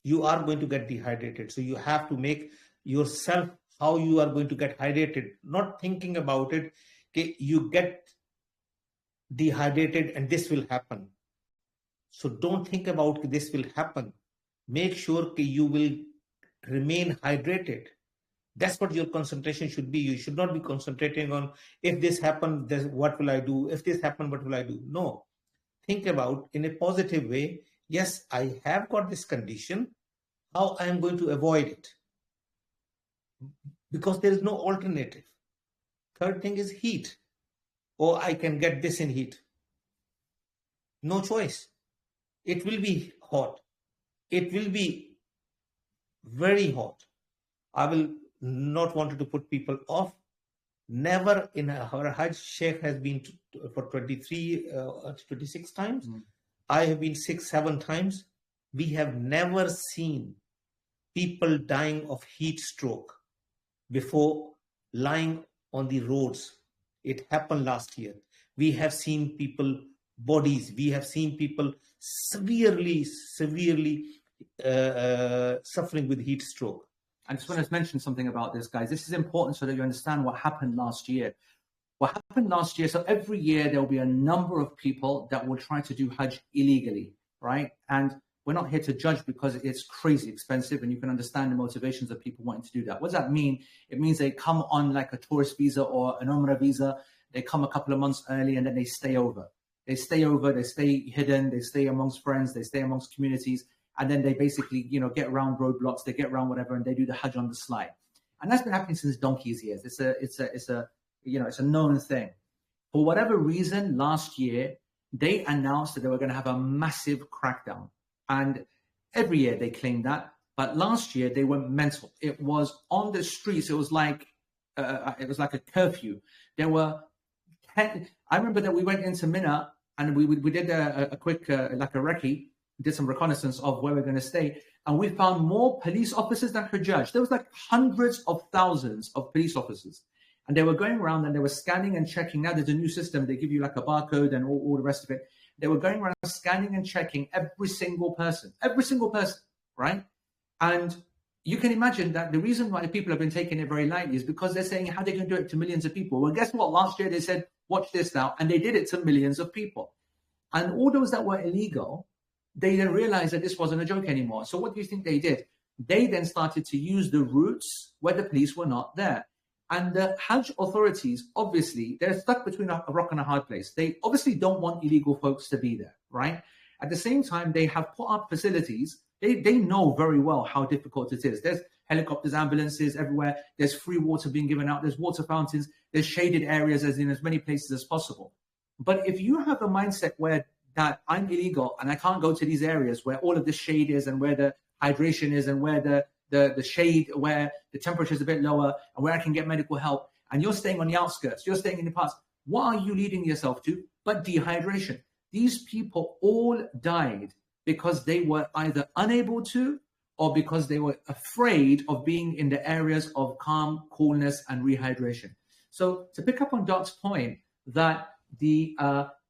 You are going to get dehydrated. So you have to make yourself how you are going to get hydrated, not thinking about it. Okay, you get dehydrated and this will happen. So don't think about this will happen. Make sure you will remain hydrated. That's what your concentration should be. You should not be concentrating on, if this happens, what will I do? If this happens, what will I do? No. Think about in a positive way. Yes, I have got this condition. How I am going to avoid it? Because there is no alternative. Third thing is heat. Oh, I can get this in heat. No choice. It will be hot. It will be very hot. I will not want to put people off. Never in our Hajj, Shaykh has been for 26 times. I have been 6-7 times. We have never seen people dying of heat stroke before lying on the roads. It happened last year. We have seen people severely suffering with heat stroke. I just want to mention something about this, guys. This is important so that you understand what happened last year. What happened last year, so every year there will be a number of people that will try to do Hajj illegally, right? And we're not here to judge, because it's crazy expensive, and you can understand the motivations of people wanting to do that. What does that mean? It means they come on like a tourist visa or an Umrah visa. They come a couple of months early, and then they stay over. They stay hidden, they stay amongst friends, they stay amongst communities, and then they basically, get around roadblocks, they get around whatever, and they do the Hajj on the slide. And that's been happening since donkey's years. It's a known thing. For whatever reason, last year, they announced that they were going to have a massive crackdown. And every year they claim that. But last year they went mental. It was on the streets. It was like it was like a curfew. There were 10, I remember that we went into Mina and we did a quick, like a recce, did some reconnaissance of where we're going to stay. And we found more police officers than Hajj. There was like hundreds of thousands of police officers. And they were going around and they were scanning and checking. Now there's a new system. They give you like a barcode and all the rest of it. They were going around scanning and checking every single person, right? And you can imagine that the reason why people have been taking it very lightly is because they're saying how they can do it to millions of people. Well, guess what? Last year they said, watch this now. And they did it to millions of people. And all those that were illegal, they then realized that this wasn't a joke anymore. So what do you think they did? They then started to use the routes where the police were not there. And the Hajj authorities, obviously, they're stuck between a rock and a hard place. They obviously don't want illegal folks to be there, right? At the same time, they have put up facilities. They know very well how difficult it is. There's helicopters, ambulances everywhere. There's free water being given out. There's water fountains. There's shaded areas in as many places as possible. But if you have a mindset where that I'm illegal and I can't go to these areas where all of the shade is and where the hydration is and where the shade, where the temperature is a bit lower and where I can get medical help, and you're staying on the outskirts, you're staying in the parts, what are you leading yourself to but dehydration? These people all died because they were either unable to or because they were afraid of being in the areas of calm, coolness, and rehydration. So to pick up on Doc's point that the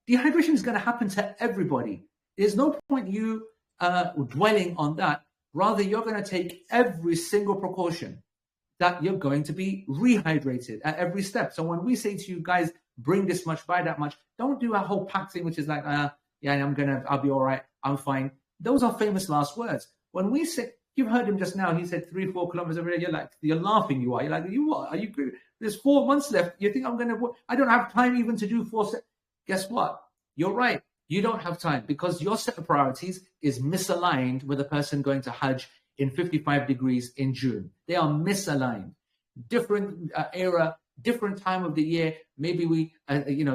dehydration is going to happen to everybody, there's no point you dwelling on that. Rather, you're going to take every single precaution that you're going to be rehydrated at every step. So when we say to you guys, bring this much, buy that much, don't do a whole pack thing, which is like, yeah, I'll be all right, I'm fine. Those are famous last words. When we say, you've heard him just now, he said 3-4 kilometers every day. You're laughing, you are. You're like, you what? Are you? There's 4 months left. You think I don't have time even to do 4 steps. Guess what? You're right. You don't have time because your set of priorities is misaligned with a person going to Hajj in 55 degrees in June. They are misaligned. Different era, different time of the year. Maybe we,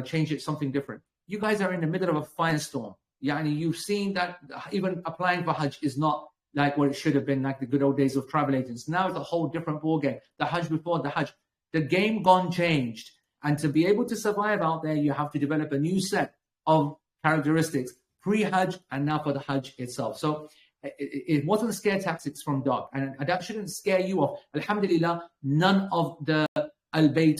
change it something different. You guys are in the middle of a firestorm. You've seen that even applying for Hajj is not like what it should have been, like the good old days of travel agents. Now it's a whole different ballgame. The Hajj before the Hajj, the game gone changed. And to be able to survive out there, you have to develop a new set of characteristics pre-Hajj and now for the Hajj itself. So it wasn't scare tactics from Doc, and that shouldn't scare you off. Alhamdulillah, none of the Al-Bayt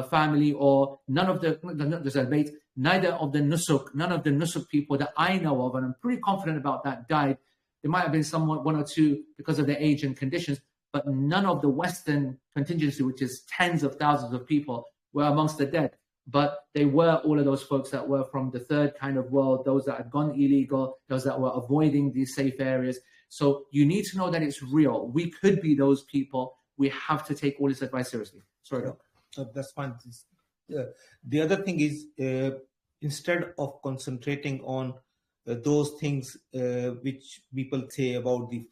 family or none of the Al-Bayt, neither of the Nusuk, none of the Nusuk people that I know of, and I'm pretty confident about that, died. There might have been someone, 1 or 2, because of their age and conditions, but none of the Western contingency, which is tens of thousands of people, were amongst the dead. But they were all of those folks that were from the third kind of world, those that had gone illegal, those that were avoiding these safe areas. So you need to know that it's real. We could be those people. We have to take all this advice seriously. Sorry, Doc. That's fine. The other thing is, instead of concentrating on those things which people say about the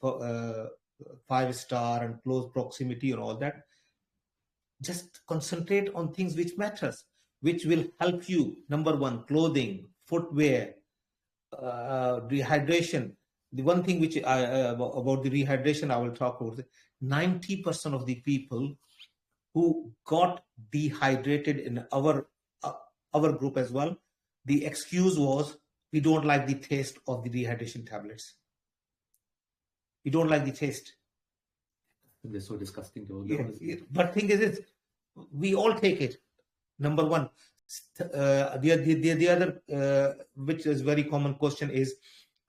5-star and close proximity and all that, just concentrate on things which matters, which will help you. Number one, clothing, footwear, rehydration. The one thing which about the rehydration I will talk about, 90% of the people who got dehydrated in our group as well, the excuse was, we don't like the taste of the rehydration tablets. We don't like the taste. They're so disgusting. But thing is, we all take it. Number one. The other, which is very common question is,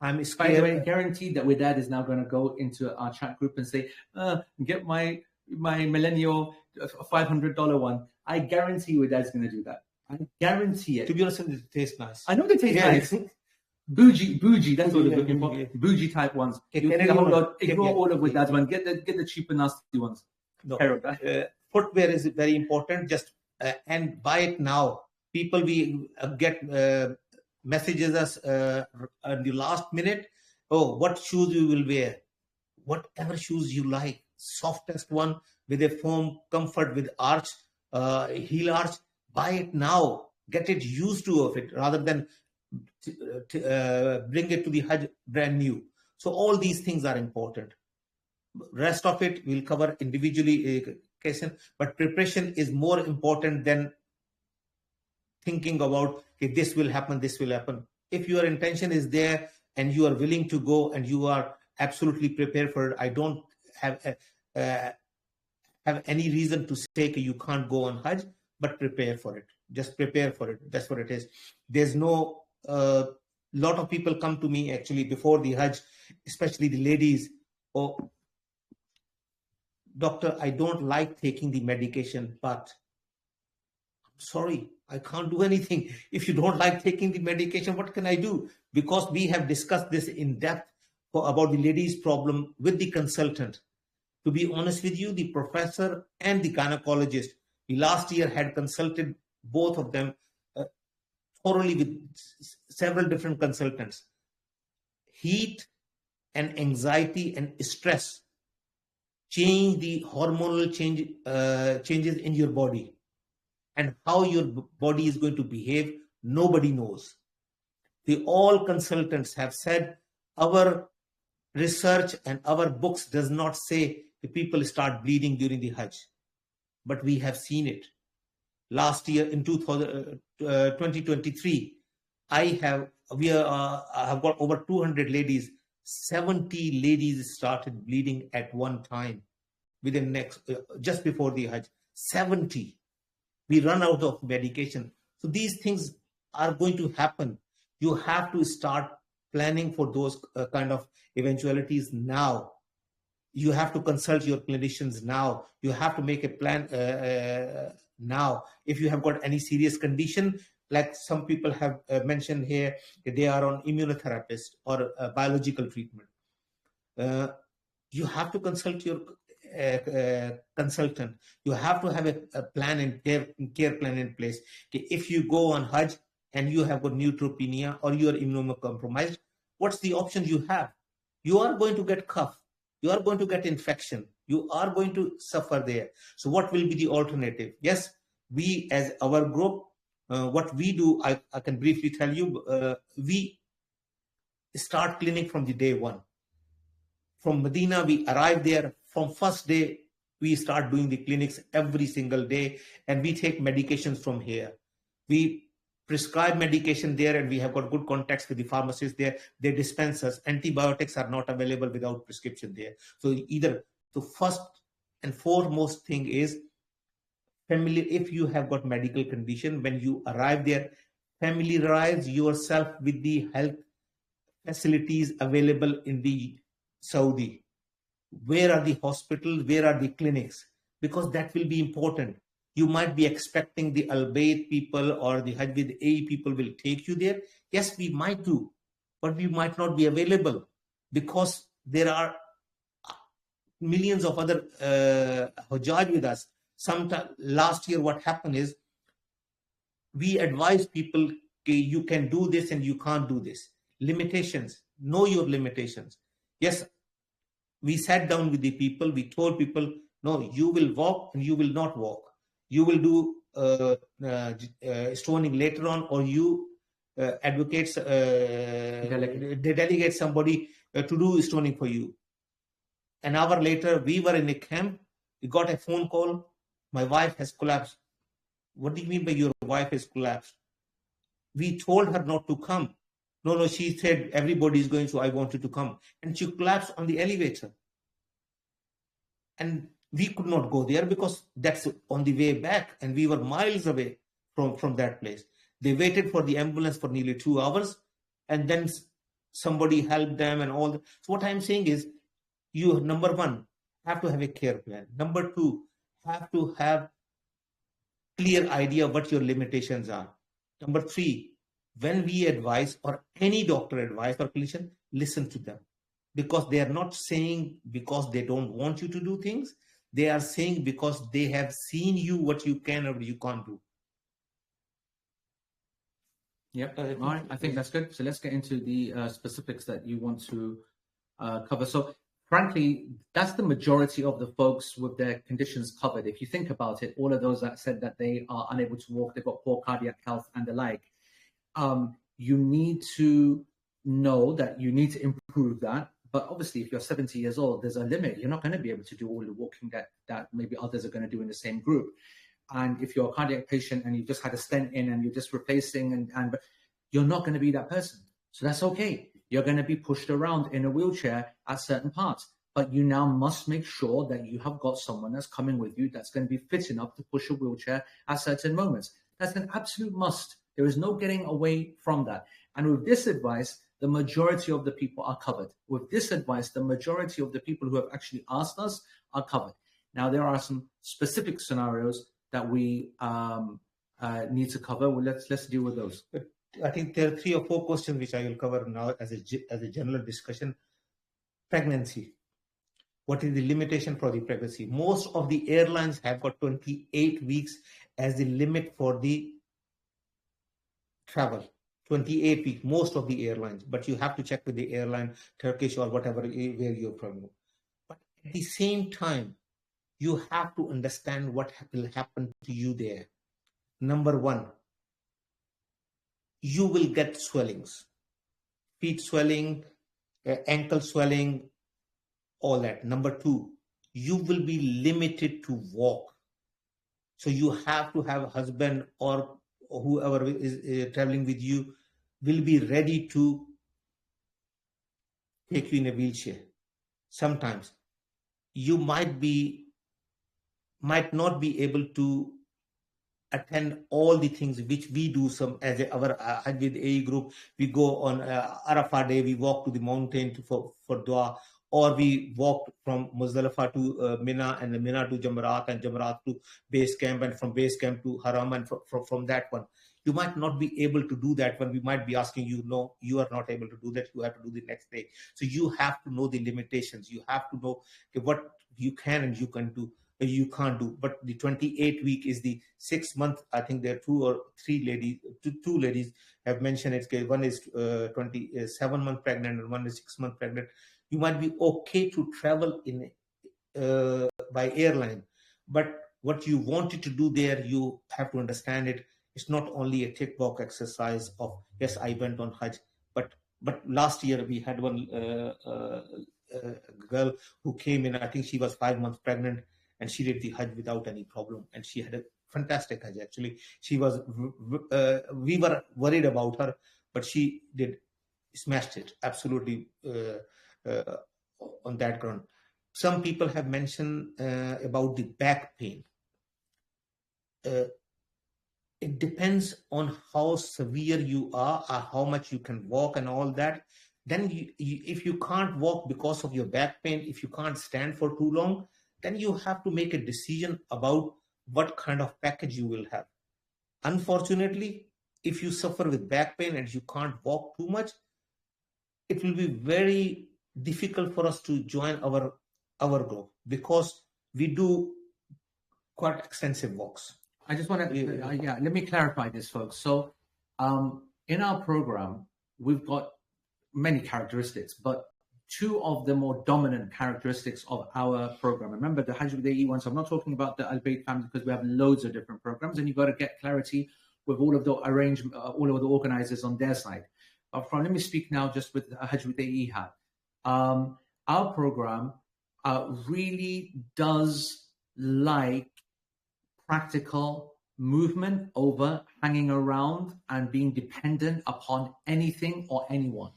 I'm scared. By the way, guaranteed that Widad is now going to go into our chat group and say, get my millennial $500 one. I guarantee Widad's going to do that. I guarantee it. To be honest, it tastes nice. I know they taste nice. Bougie, that's what they're looking for. Yeah. Bougie type ones. Ignore all of Widad's one. Get the cheap and nasty ones. No. Footwear is very important. Just and buy it now. People, we get messages us at the last minute. Oh, what shoes you will wear? Whatever shoes you like. Softest one with a foam comfort with arch, heel arch. Buy it now. Get it used to of it rather than bring it to the Hajj brand new. So all these things are important. Rest of it we'll cover individually but preparation is more important than thinking about, okay, this will happen, this will happen. If your intention is there and you are willing to go and you are absolutely prepared for it, I don't have any reason to say you can't go on Hajj, but prepare for it. Just prepare for it. That's what it is. There's no, lot of people come to me actually before the Hajj, especially the ladies. Oh, doctor, I don't like taking the medication, but sorry, I can't do anything. If you don't like taking the medication, what can I do? Because we have discussed this in depth about the ladies' problem with the consultant. To be honest with you, the professor and the gynecologist, we last year had consulted both of them thoroughly with several different consultants. Heat and anxiety and stress change the hormonal changes in your body. And how your body is going to behave, nobody knows. All consultants have said our research and our books does not say the people start bleeding during the Hajj. But we have seen it. Last year in 2023, I have got over 200 ladies. 70 ladies started bleeding at one time within just before the Hajj. 70. We run out of medication. So these things are going to happen. You have to start planning for those kind of eventualities now. You have to consult your clinicians now. You have to make a plan now. If you have got any serious condition, like some people have mentioned here, they are on immunotherapist or biological treatment. You have to consult your consultant. You have to have a plan and care plan in place. Okay, if you go on Hajj and you have got neutropenia or you are immunocompromised, what's the option you have? You are going to get cough. You are going to get infection. You are going to suffer there. So what will be the alternative? Yes, we as our group, what we do, I can briefly tell you, we start clinic from the day one. From Medina, we arrive there. From first day, we start doing the clinics every single day, and we take medications from here. We prescribe medication there, and we have got good contacts with the pharmacists there. They dispense us. Antibiotics are not available without prescription there. So the first and foremost thing is family. If you have got medical condition, when you arrive there, familiarize yourself with the health facilities available in the Saudi. Where are the hospitals? Where are the clinics? Because that will be important. You might be expecting the Al-Bayt people or the Hajj with A people will take you there. Yes, we might do, but we might not be available because there are millions of other Hajjaj with us. Sometime last year, what happened is we advise people, okay, you can do this and you can't do this. Limitations. Know your limitations. Yes, we sat down with the people. We told people, no, you will walk and you will not walk. You will do stoning later on, or you delegate somebody to do stoning for you. An hour later, we were in a camp. We got a phone call. My wife has collapsed. What do you mean by your wife has collapsed? We told her not to come. No, she said everybody is going, so I wanted to come. And she collapsed on the elevator. And we could not go there because that's on the way back, and we were miles away from that place. They waited for the ambulance for nearly 2 hours, and then somebody helped them and all. So what I'm saying is, you, number one, have to have a care plan. Number two, have to have clear idea what your limitations are. Number three, when we advise, or any doctor advise or clinician, listen to them. Because they are not saying because they don't want you to do things. They are saying because they have seen you what you can or you can't do. Yeah, all right. I think that's good. So let's get into the specifics that you want to cover. So frankly, that's the majority of the folks with their conditions covered. If you think about it, all of those that said that they are unable to walk, they've got poor cardiac health and the like, you need to know that you need to improve that. But obviously, if you're 70 years old, there's a limit. You're not going to be able to do all the walking that maybe others are going to do in the same group. And if you're a cardiac patient and you just had a stent in and you're just replacing, and you're not going to be that person. So that's okay. You're going to be pushed around in a wheelchair at certain parts. But you now must make sure that you have got someone that's coming with you that's going to be fit enough to push a wheelchair at certain moments. That's an absolute must. There is no getting away from that. And with this advice, the majority of the people are covered. With this advice, the majority of the people who have actually asked us are covered. Now, there are some specific scenarios that we need to cover. Well, let's deal with those. I think there are 3 or 4 questions which I will cover now as a general discussion. Pregnancy. What is the limitation for the pregnancy? Most of the airlines have got 28 weeks as the limit for the travel. 28 weeks, most of the airlines. But you have to check with the airline, Turkish or whatever, where you're from. But at the same time, you have to understand what will happen to you there. Number 1, you will get swellings, feet swelling, ankle swelling, all that. Number 2, you will be limited to walk. So you have to have a husband or whoever is traveling with you will be ready to take you in a wheelchair. Sometimes you might not be able to attend all the things which we do. Some as our Hajj with A group, we go on Arafah day, we walk to the mountain for dua, or we walk from Muzdalifah to Mina, and Mina to Jamrat, and Jamrat to base camp, and from base camp to Haram, and from that one. You might not be able to do that one. We might be asking you, no, you are not able to do that. You have to do the next day. So you have to know the limitations. You have to know what you can and you can do. You can't do. But the 28 week is the 6 month. I think there are 2 or 3 ladies, two ladies have mentioned it. One is 27 month pregnant and one is 6 month pregnant. You might be okay to travel in by airline, but what you wanted to do there, you have to understand it. It's not only a tick box exercise of, yes, I went on Hajj, but last year we had one girl who came in, I think she was 5 months pregnant, and she did the Hajj without any problem, and she had a fantastic Hajj. Actually, she was we were worried about her, but she smashed it absolutely on that ground. Some people have mentioned about the back pain. It depends on how severe you are or how much you can walk and all that. Then if you can't walk because of your back pain, if you can't stand for too long, then you have to make a decision about what kind of package you will have. Unfortunately, if you suffer with back pain and you can't walk too much, it will be very difficult for us to join our group, because we do quite extensive walks. I just want to, let me clarify this, folks. So in our program, we've got many characteristics, but 2 of the more dominant characteristics of our program. Remember the Hajj with the E1, so I'm not talking about the Al-Bayt family, because we have loads of different programs, and you've got to get clarity with all of the all of the organizers on their side. Let me speak now just with Hajj with the E hat. Our program really does like practical movement over hanging around and being dependent upon anything or anyone.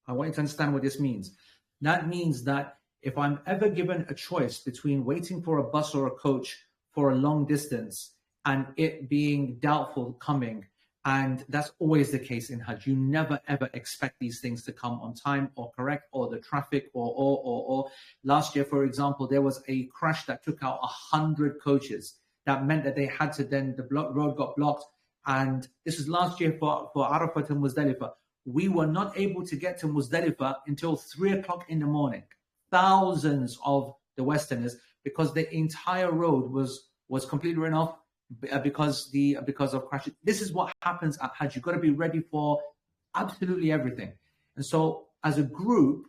I want you to understand what this means. That means that if I'm ever given a choice between waiting for a bus or a coach for a long distance and it being doubtful coming, and that's always the case in Hajj, you never ever expect these things to come on time or correct, or the traffic or last year, for example, there was a crash that took out 100 coaches. That meant that they had to then, the road got blocked. And this was last year for Arafat and Muzdalifah. We were not able to get to Muzdalifah until 3 o'clock in the morning. Thousands of the Westerners, because the entire road was completely run off because of crashes. This is what happens at Hajj. You've got to be ready for absolutely everything. And so as a group,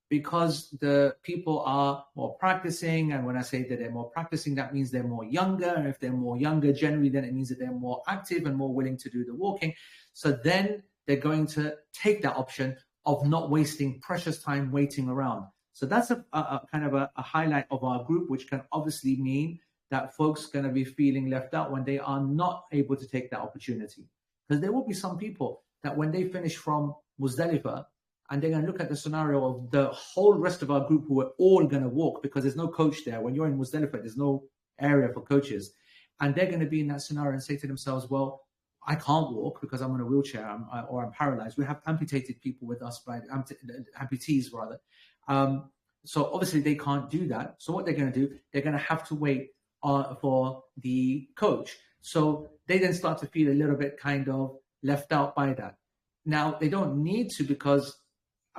because the people are more practicing, and when I say that they're more practicing, that means they're more younger. And if they're more younger, generally, then it means that they're more active and more willing to do the walking. So then they're going to take that option of not wasting precious time waiting around. So that's a kind of a highlight of our group, which can obviously mean that folks are going to be feeling left out when they are not able to take that opportunity. Because there will be some people that when they finish from Muzdalifah, and they're going to look at the scenario of the whole rest of our group who are all going to walk, because there's no coach there. When you're in Muzdalifah, there's no area for coaches. And they're going to be in that scenario and say to themselves, well, I can't walk because I'm in a wheelchair or I'm paralyzed. We have amputated people with us, by amputees rather. So obviously they can't do that. So what they're going to do, they're going to have to wait for the coach. So they then start to feel a little bit kind of left out by that. Now, they don't need to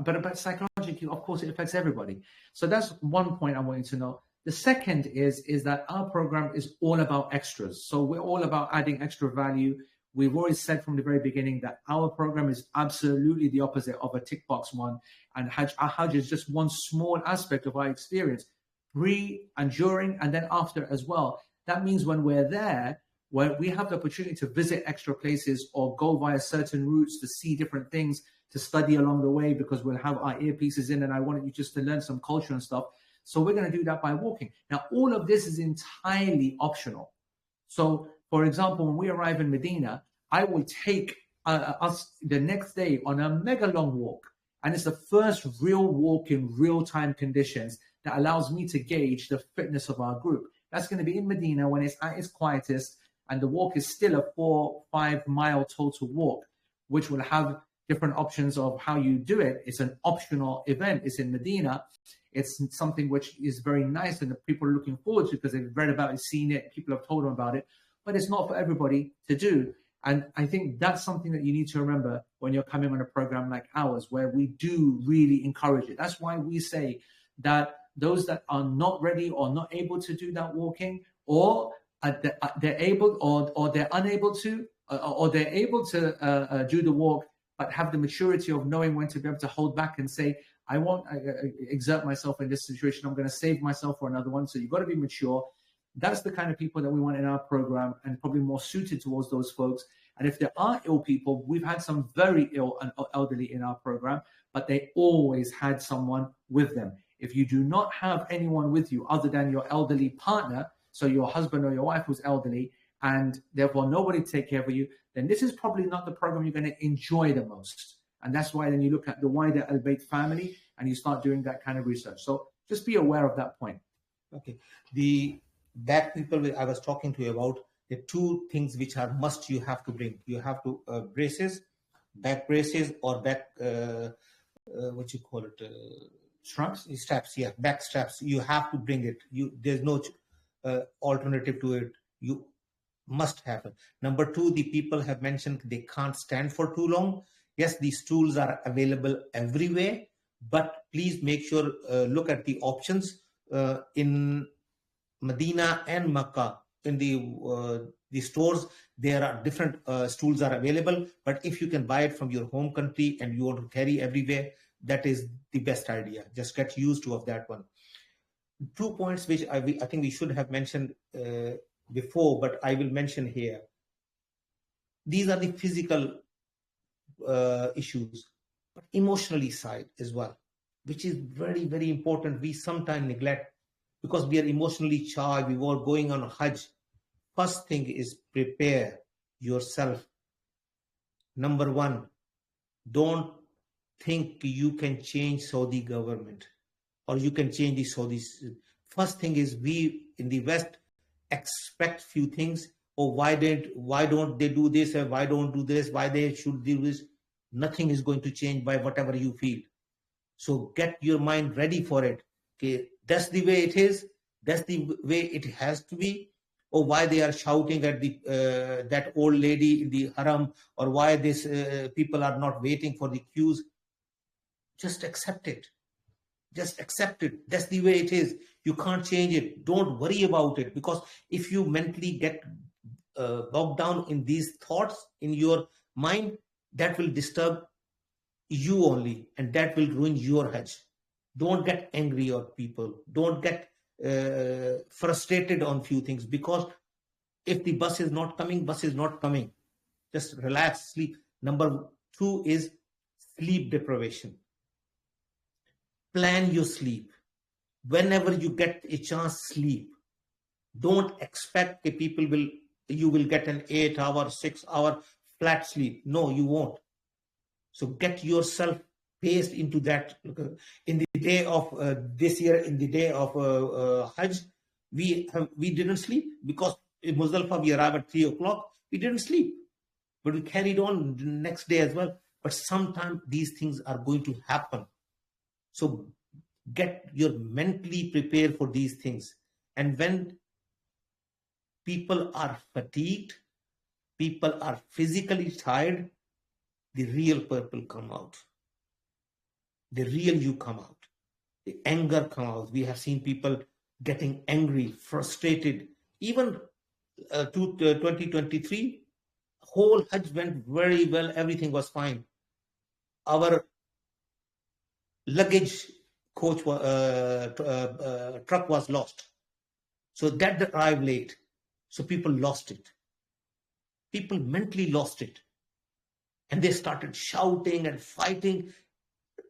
but psychologically, of course, it affects everybody. So that's one point I want you to know. The second is that our program is all about extras. So we're all about adding extra value. We've always said from the very beginning that our program is absolutely the opposite of a tick box one. And our Hajj is just one small aspect of our experience, pre and during and then after as well. That means when we're there, when we have the opportunity to visit extra places or go via certain routes to see different things, to study along the way, because we'll have our earpieces in and I wanted you just to learn some culture and stuff. So we're going to do that by walking. Now, all of this is entirely optional. So, for example, when we arrive in Medina, I will take us the next day on a mega long walk. And it's the first real walk in real-time conditions that allows me to gauge the fitness of our group. That's going to be in Medina when it's at its quietest, and the walk is still a 4-5 mile total walk, which will have different options of how you do it. It's an optional event. It's in Medina. It's something which is very nice and the people are looking forward to because they've read about it, seen it, people have told them about it, but it's not for everybody to do. And I think that's something that you need to remember when you're coming on a program like ours, where we do really encourage it. That's why we say that those that are not ready or not able to do that walking, or they're able or they're unable to, or they're able to do the walk, but have the maturity of knowing when to be able to hold back and say, I won't exert myself in this situation. I'm going to save myself for another one. So you've got to be mature. That's the kind of people that we want in our program, and probably more suited towards those folks. And if there are ill people, we've had some very ill and elderly in our program, but they always had someone with them. If you do not have anyone with you other than your elderly partner, so your husband or your wife who's elderly, and therefore nobody to take care of you, then this is probably not the program you're going to enjoy the most. And that's why then you look at the wider Al-Bayt family and you start doing that kind of research. So just be aware of that point. Okay. The back people I was talking to you about, the two things which are must you have to bring. You have to braces, back braces or back, what you call it? Straps? Straps, yeah, back straps. You have to bring it. There's no alternative to it. You must have it. Number two, the people have mentioned they can't stand for too long. Yes, these stools are available everywhere, but please make sure, look at the options in Medina and Makkah. In the stores, there are different stools are available, but if you can buy it from your home country and you want to carry everywhere, that is the best idea. Just get used to of that one. 2 points which I think we should have mentioned before, but I will mention here. These are the physical issues, but emotionally side as well, which is very, very important. We sometimes neglect because we are emotionally charged. We were going on a Hajj. First thing is prepare yourself. Number one, don't think you can change Saudi government or you can change the Saudis. First thing is we in the West expect few things. Or why don't they do this? Or why don't do this? Why they should do this? Nothing is going to change by whatever you feel. So get your mind ready for it. Okay, that's the way it is. That's the way it has to be. Or why they are shouting at the that old lady in the Haram, or why this people are not waiting for the queues. Just accept it. Just accept it. That's the way it is. You can't change it. Don't worry about it, because if you mentally get bogged down in these thoughts in your mind, that will disturb you only, and that will ruin your Hajj. Don't get angry on people. Don't get frustrated on few things, because if the bus is not coming, bus is not coming. Just relax, sleep. Number two is sleep deprivation. Plan your sleep. Whenever you get a chance, sleep. Don't expect that you will get an 8-hour, 6-hour flat sleep. No, you won't. So get yourself paced into that. In the day of this year, in the day of Hajj, we didn't sleep because in Muzdalifah we arrived at 3 o'clock. We didn't sleep, but we carried on the next day as well. But sometimes these things are going to happen. So get your mentally prepared for these things. And when people are fatigued, people are physically tired, the real purple come out. The real you come out. The anger come out. We have seen people getting angry, frustrated. Even 2023, whole Hajj went very well. Everything was fine. Our luggage coach truck was lost. So that arrived late. So people lost it. People mentally lost it. And they started shouting and fighting.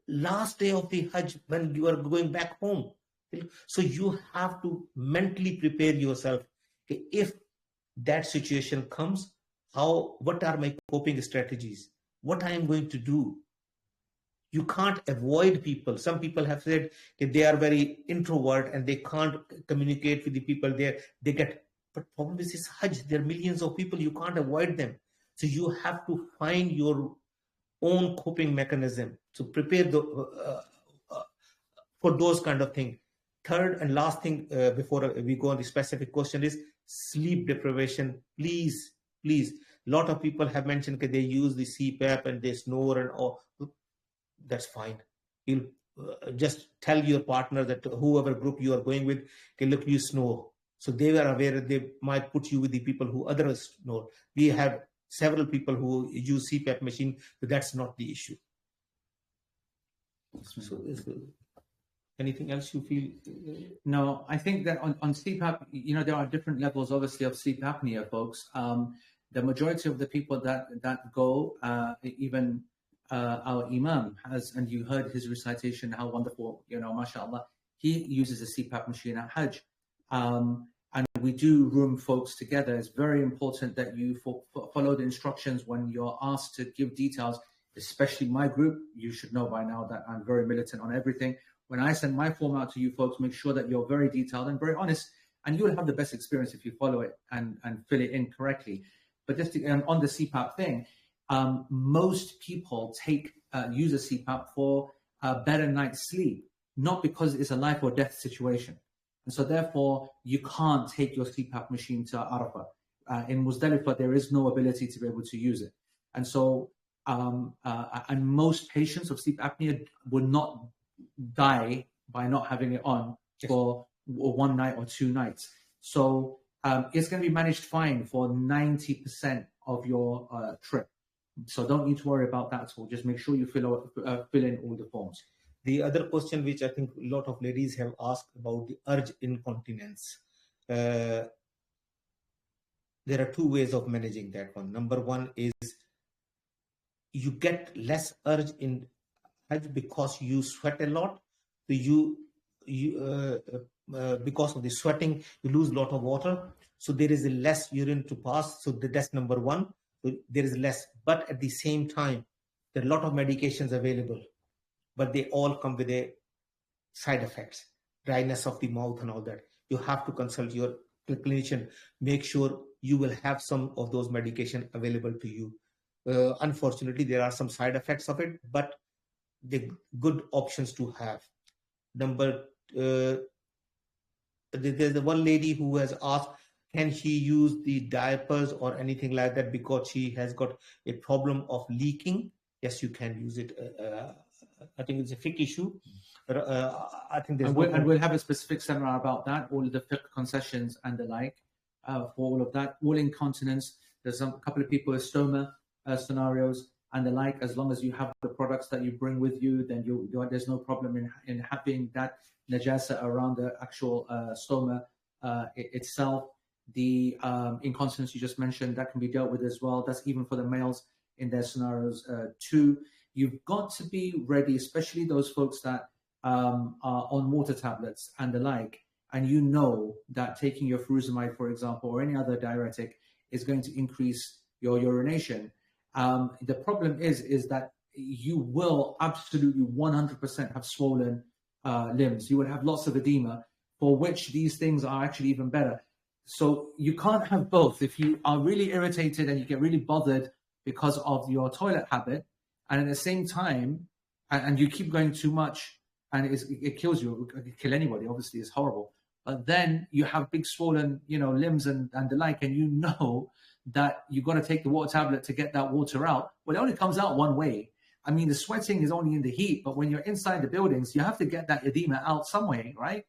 Last day of the Hajj, when you are going back home. So you have to mentally prepare yourself. If that situation comes, what are my coping strategies? What I am going to do? You can't avoid people. Some people have said that they are very introvert and they can't communicate with the people there. But problem is this Hajj, there are millions of people, you can't avoid them. So you have to find your own coping mechanism. So prepare for those kind of things. Third and last thing before we go on the specific question is sleep deprivation. Please. A lot of people have mentioned that they use the CPAP and they snore and all. That's fine. You'll just tell your partner that whoever group you are going with, okay, look, you snore. So they are aware that they might put you with the people who others snore. We have several people who use CPAP machine, but that's not the issue. So anything else you feel? No, I think that on CPAP, there are different levels, obviously, of sleep apnea, folks. The majority of the people that go, even our Imam has, and you heard his recitation, how wonderful, mashallah, he uses a CPAP machine at Hajj. And we do room folks together. It's very important that you follow the instructions when you're asked to give details, especially my group. You should know by now that I'm very militant on everything. When I send my form out to you folks, make sure that you're very detailed and very honest, and you will have the best experience if you follow it and fill it in correctly. But just on the CPAP thing, most people use a CPAP for a better night's sleep, not because it's a life or death situation. And so therefore, you can't take your CPAP machine to Arafah. In Muzdalifah, there is no ability to be able to use it. And so, and most patients of sleep apnea would not die by not having it on for one night or 2 nights. So it's going to be managed fine for 90% of your trip. So don't need to worry about that at all. Just make sure you fill in all the forms. The other question which I think a lot of ladies have asked about the urge incontinence. There are 2 ways of managing that one. Number 1 is you get less urge in Hajj because you sweat a lot. So you because of the sweating, you lose a lot of water. So there is a less urine to pass. So that's number 1. So there is less. But at the same time, there are a lot of medications available, but they all come with a side effects, dryness of the mouth and all that. You have to consult your clinician. Make sure you will have some of those medication available to you. Unfortunately, there are some side effects of it, but the good options to have. There's the one lady who has asked, can she use the diapers or anything like that because she has got a problem of leaking? Yes, you can use it. I think it's a fiqh issue. I think there's and we'll have a specific seminar about that, all of the fiqh concessions and the like, for all of that. All incontinence, there's a couple of people with stoma scenarios and the like. As long as you have the products that you bring with you, then there's no problem in having that najasa around the actual stoma itself. The incontinence you just mentioned, that can be dealt with as well. That's even for the males in their scenarios too. you've got to be ready, especially those folks that are on water tablets and the like, and you know that taking your furosemide, for example, or any other diuretic is going to increase your urination. The problem is that you will absolutely 100% have swollen limbs. You would have lots of edema, for which these things are actually even better. So you can't have both. If you are really irritated and you get really bothered because of your toilet habit, and at the same time, and you keep going too much, and it kills you, it could kill anybody, obviously, it's horrible. But then you have big swollen, limbs and the like, and you know that you've got to take the water tablet to get that water out. Well, it only comes out one way. I mean, the sweating is only in the heat, but when you're inside the buildings, you have to get that edema out some way, right?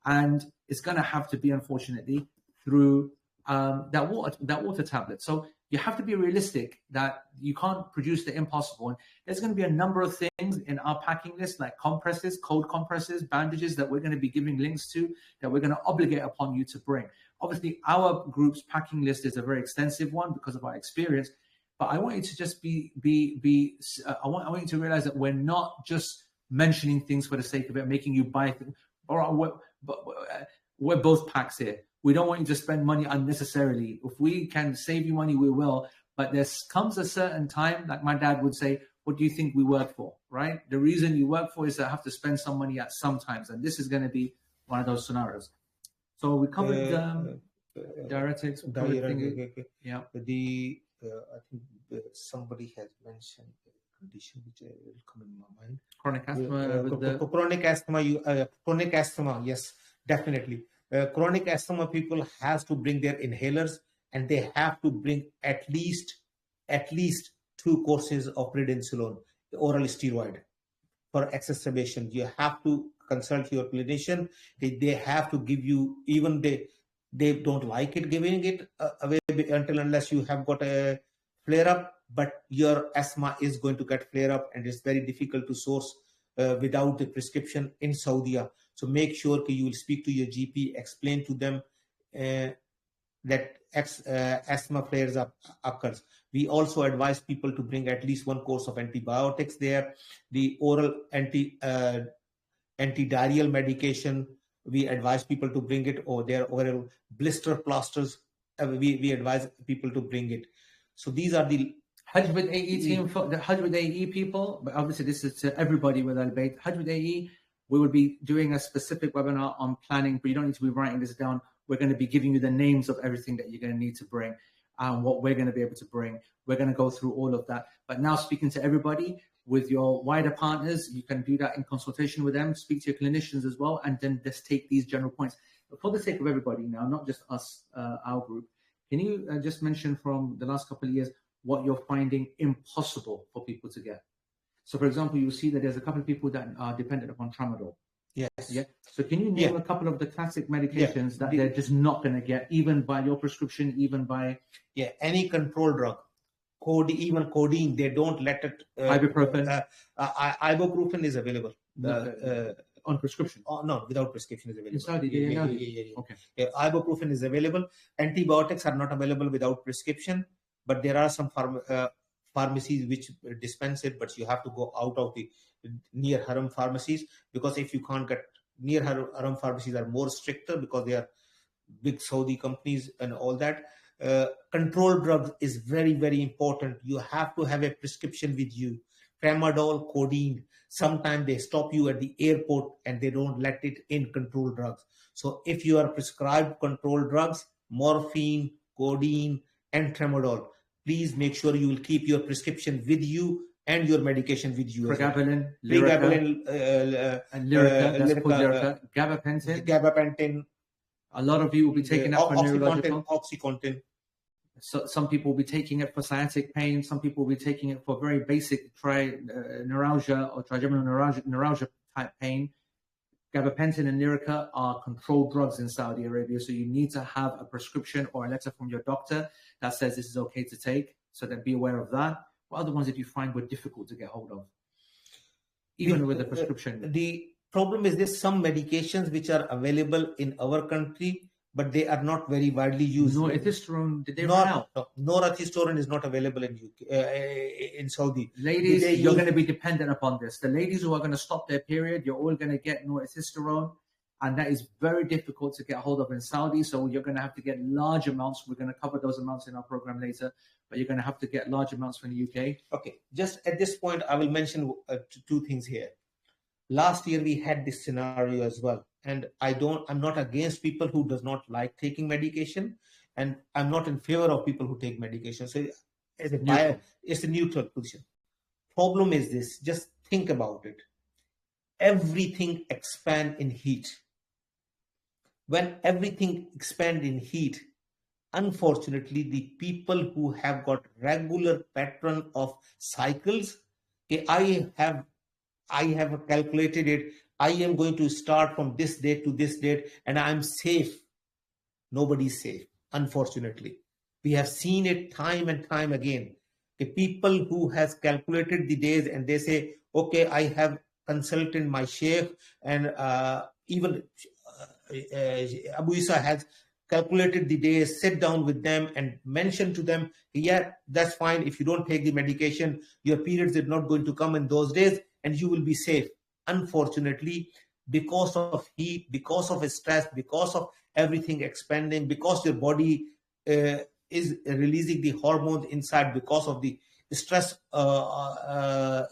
And it's going to have to be, unfortunately, through that water tablet. So you have to be realistic that you can't produce the impossible. And there's going to be a number of things in our packing list, like compresses, cold compresses, bandages that we're going to be giving links to, that we're going to obligate upon you to bring. Obviously, our group's packing list is a very extensive one because of our experience. But I want you to just I want you to realize that we're not just mentioning things for the sake of it, making you buy things. We're both packs here. We don't want you to spend money unnecessarily. If we can save you money, we will. But there comes a certain time, like my dad would say, what do you think we work for, right? The reason you work for is that I have to spend some money at some times. And this is going to be one of those scenarios. So we covered diuretics. Okay. Yeah. I think somebody has mentioned a condition which will come in my mind. Chronic asthma. Chronic asthma, yes, definitely. Chronic asthma people has to bring their inhalers, and they have to bring at least 2 courses of prednisolone, oral steroid, for exacerbation. You have to consult your clinician. They have to give you, even they don't like it giving it away until unless you have got a flare up, but your asthma is going to get flare up, and it's very difficult to source without the prescription in Saudi. So make sure you will speak to your GP, explain to them that asthma flares up occurs. We also advise people to bring at least 1 course of antibiotics there. The oral antidiarrheal medication, we advise people to bring it, or their oral blister plasters, we advise people to bring it. So these are the Hajj with AE team, the Hajj with AE people, but obviously this is to everybody with Al-Bayt. Hajj with AE, we will be doing a specific webinar on planning, but you don't need to be writing this down. We're going to be giving you the names of everything that you're going to need to bring and what we're going to be able to bring. We're going to go through all of that. But now speaking to everybody, with your wider partners, you can do that in consultation with them, speak to your clinicians as well, and then just take these general points. But for the sake of everybody now, not just us, our group, can you just mention from the last couple of years what you're finding impossible for people to get? So, for example, you see that there's a couple of people that are dependent upon tramadol. Yes. Yeah. So can you name a couple of the classic medications that they're just not going to get, even by your prescription, even by... Yeah, any control drug. Even codeine, they don't let it... ibuprofen? Ibuprofen is available. On prescription? No, without prescription is available. In Saudi, yeah. Okay. Yeah, ibuprofen is available. Antibiotics are not available without prescription, but there are some pharmacies which dispense it, but you have to go out of the near Haram pharmacies, because if you can't get near Haram pharmacies are more stricter because they are big Saudi companies and all that. Control drugs is very, very important. You have to have a prescription with you. Tramadol, codeine. Sometimes they stop you at the airport and they don't let it in control drugs. So if you are prescribed control drugs, morphine, codeine, and tramadol, please make sure you will keep your prescription with you and your medication with you. Pregabalin, Lyrica, gabapentin. A lot of you will be taking that for neurological. Oxycontin. So some people will be taking it for sciatic pain. Some people will be taking it for very basic neuralgia or trigeminal neuralgia type pain. Gabapentin and Lyrica are controlled drugs in Saudi Arabia, so you need to have a prescription or a letter from your doctor that says this is okay to take, so then be aware of that. What other ones did you find were difficult to get hold of, even with a prescription? The problem is this: some medications which are available in our country but they are not very widely used. Norethistron, did they run out? No, Norethistron is not available in UK, in Saudi. Ladies, you're going to be dependent upon this. The ladies who are going to stop their period, you're all going to get norethistron, and that is very difficult to get hold of in Saudi. So you're going to have to get large amounts. We're going to cover those amounts in our program later, but you're going to have to get large amounts from the UK. Okay, just at this point, I will mention two things here. Last year we had this scenario as well, and I'm not against people who does not like taking medication, and I'm not in favor of people who take medication. So it's a neutral position. Problem is this: just think about it. Everything expands in heat. When everything expands in heat, unfortunately, the people who have got regular pattern of cycles, okay, I have calculated it. I am going to start from this date to this date, and I'm safe. Nobody's safe, unfortunately. We have seen it time and time again. The people who has calculated the days and they say, okay, I have consulted my Shaykh, and even Abu Eesa has calculated the days, sit down with them and mention to them, yeah, that's fine. If you don't take the medication, your periods are not going to come in those days, and you will be safe. Unfortunately, because of heat, because of stress, because of everything expanding, because your body is releasing the hormones inside, because of the stress of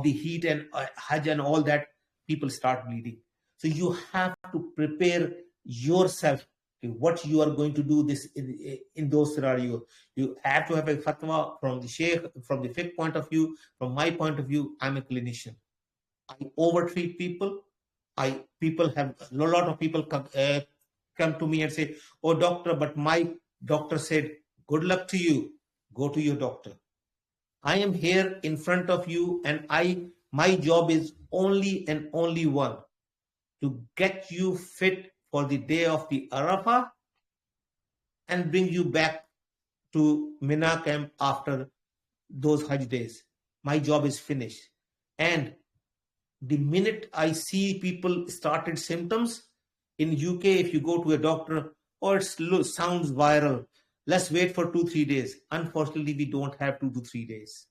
the heat and Hajj and all that, people start bleeding. So you have to prepare yourself what you are going to do this in those scenarios. You have to have a fatwa from the Shaykh, from the fiqh point of view. From my point of view, I'm a clinician. I overtreat people. A lot of people come to me and say, oh doctor, but my doctor said, good luck to you, go to your doctor. I am here in front of you, and my job is only and only one, to get you fit for the day of the Arafah and bring you back to Mina camp after those Hajj days. My job is finished. And the minute I see people started symptoms, in UK, if you go to a doctor, or it sounds viral, let's wait for 2-3 days. Unfortunately, we don't have 2 to 3 days.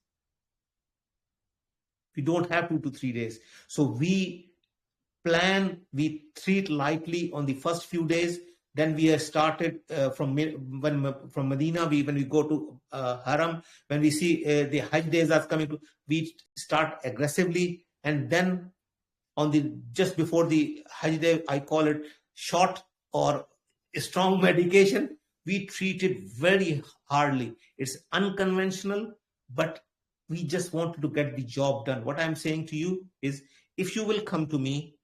We don't have 2 to 3 days. So we treat lightly on the first few days. Then we have started from Medina. When we go to Haram, when we see the Hajj days are coming, we start aggressively, and then just before the Hajj day, I call it short or strong medication. We treat it very hardly. It's unconventional, but we just wanted to get the job done. What I'm saying to you is, if you will come to me,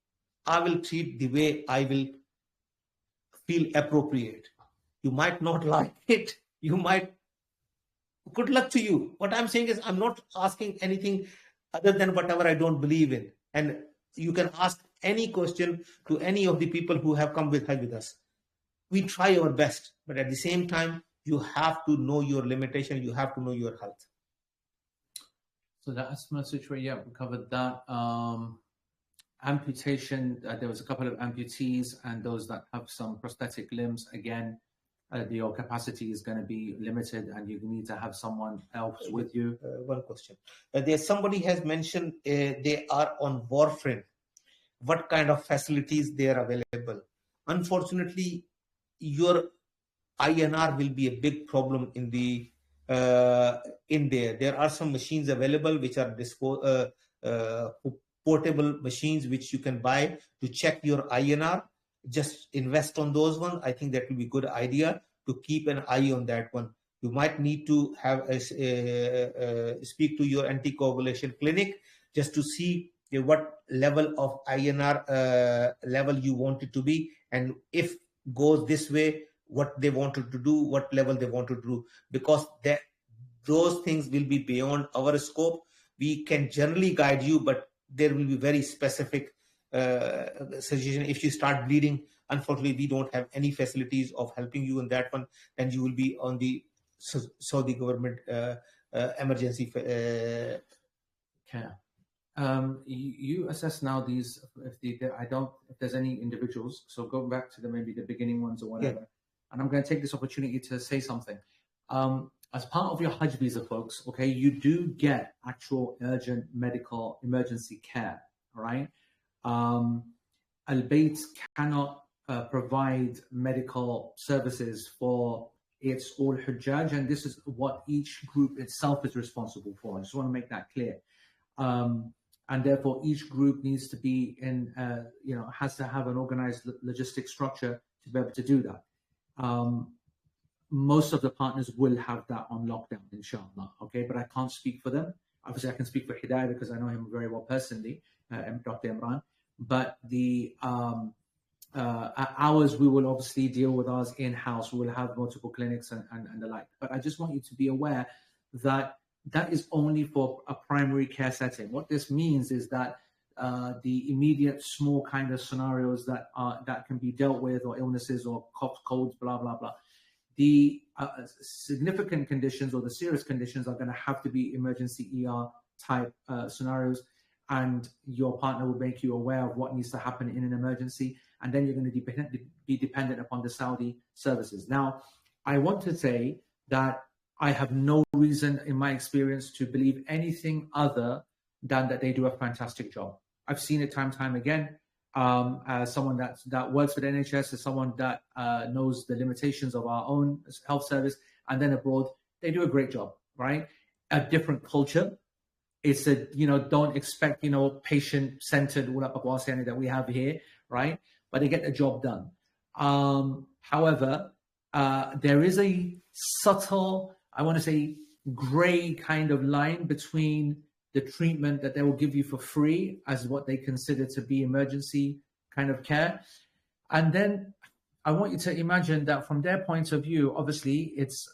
I will treat the way I will feel appropriate. You might not like it. Good luck to you. What I'm saying is, I'm not asking anything other than whatever I don't believe in. And you can ask any question to any of the people who have come with Hajj with us. We try our best, but at the same time, you have to know your limitation. You have to know your health. So the asthma situation, yeah, we covered that. Amputation, there was a couple of amputees, and those that have some prosthetic limbs, again, your capacity is going to be limited, and you need to have someone else with you. One question. There's somebody has mentioned they are on warfarin. What kind of facilities they are available? Unfortunately, your INR will be a big problem in there. There are some machines available which are portable machines which you can buy to check your INR. Just invest on those ones. I think that will be a good idea to keep an eye on that one. You might need to have speak to your anticoagulation clinic just to see what level of INR level you want it to be, and if goes this way, what they wanted to do, what level they want to do, because those things will be beyond our scope. We can generally guide you, but there will be very specific suggestion. If you start bleeding, unfortunately, we don't have any facilities of helping you in that one. Then you will be on the Saudi government emergency care. You assess now these if there's any individuals. So go back to maybe the beginning ones or whatever. Yeah. And I'm going to take this opportunity to say something. As part of your Hajj visa, folks, okay, you do get actual urgent medical emergency care. All right. Al-Bayt cannot provide medical services for its all Hujjaj, and this is what each group itself is responsible for. I just want to make that clear. And therefore, each group needs to be has to have an organized logistic structure to be able to do that. Most of the partners will have that on lockdown, inshallah. Okay, but I can't speak for them. Obviously, I can speak for Hidayah because I know him very well personally, Dr. Imran. But the ours, we will obviously deal with ours in-house. We will have multiple clinics and the like. But I just want you to be aware that that is only for a primary care setting. What this means is that the immediate small kind of scenarios that can be dealt with, or illnesses or coughs, colds, blah, blah, blah. The significant conditions or the serious conditions are going to have to be emergency ER type scenarios, and your partner will make you aware of what needs to happen in an emergency, and then you're going to be dependent upon the Saudi services. Now, I want to say that I have no reason in my experience to believe anything other than that they do a fantastic job. I've seen it time again. As someone that works with NHS, as someone that knows the limitations of our own health service, and then abroad, they do a great job, right? A different culture. It's don't expect, patient-centered that we have here, right? But they get the job done. However, there is a subtle, I want to say, gray kind of line between the treatment that they will give you for free as what they consider to be emergency kind of care. And then I want you to imagine that from their point of view, obviously it's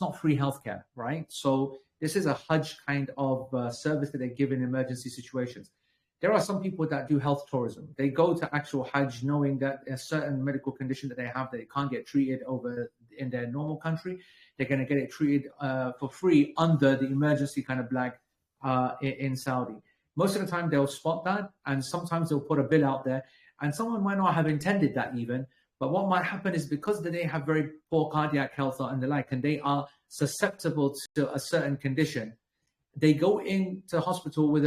not free healthcare, right? So this is a Hajj kind of service that they give in emergency situations. There are some people that do health tourism. They go to actual Hajj knowing that a certain medical condition that they have that they can't get treated over in their normal country, they're going to get it treated for free under the emergency kind of blag in Saudi. Most of the time they'll spot that, and sometimes they'll put a bill out there, and someone might not have intended that even, but what might happen is because they have very poor cardiac health and the like, and they are susceptible to a certain condition, they go into hospital with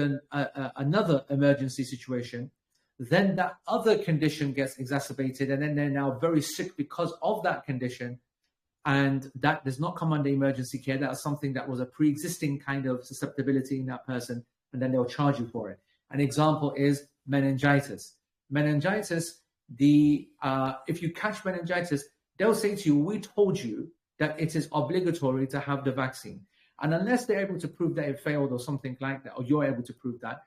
another emergency situation, then that other condition gets exacerbated, and then they're now very sick because of that condition, and that does not come under emergency care. That is something that was a pre-existing kind of susceptibility in that person, and then they'll charge you for it. An example is meningitis. Meningitis, if you catch meningitis, they'll say to you, we told you that it is obligatory to have the vaccine. And unless they're able to prove that it failed or something like that, or you're able to prove that,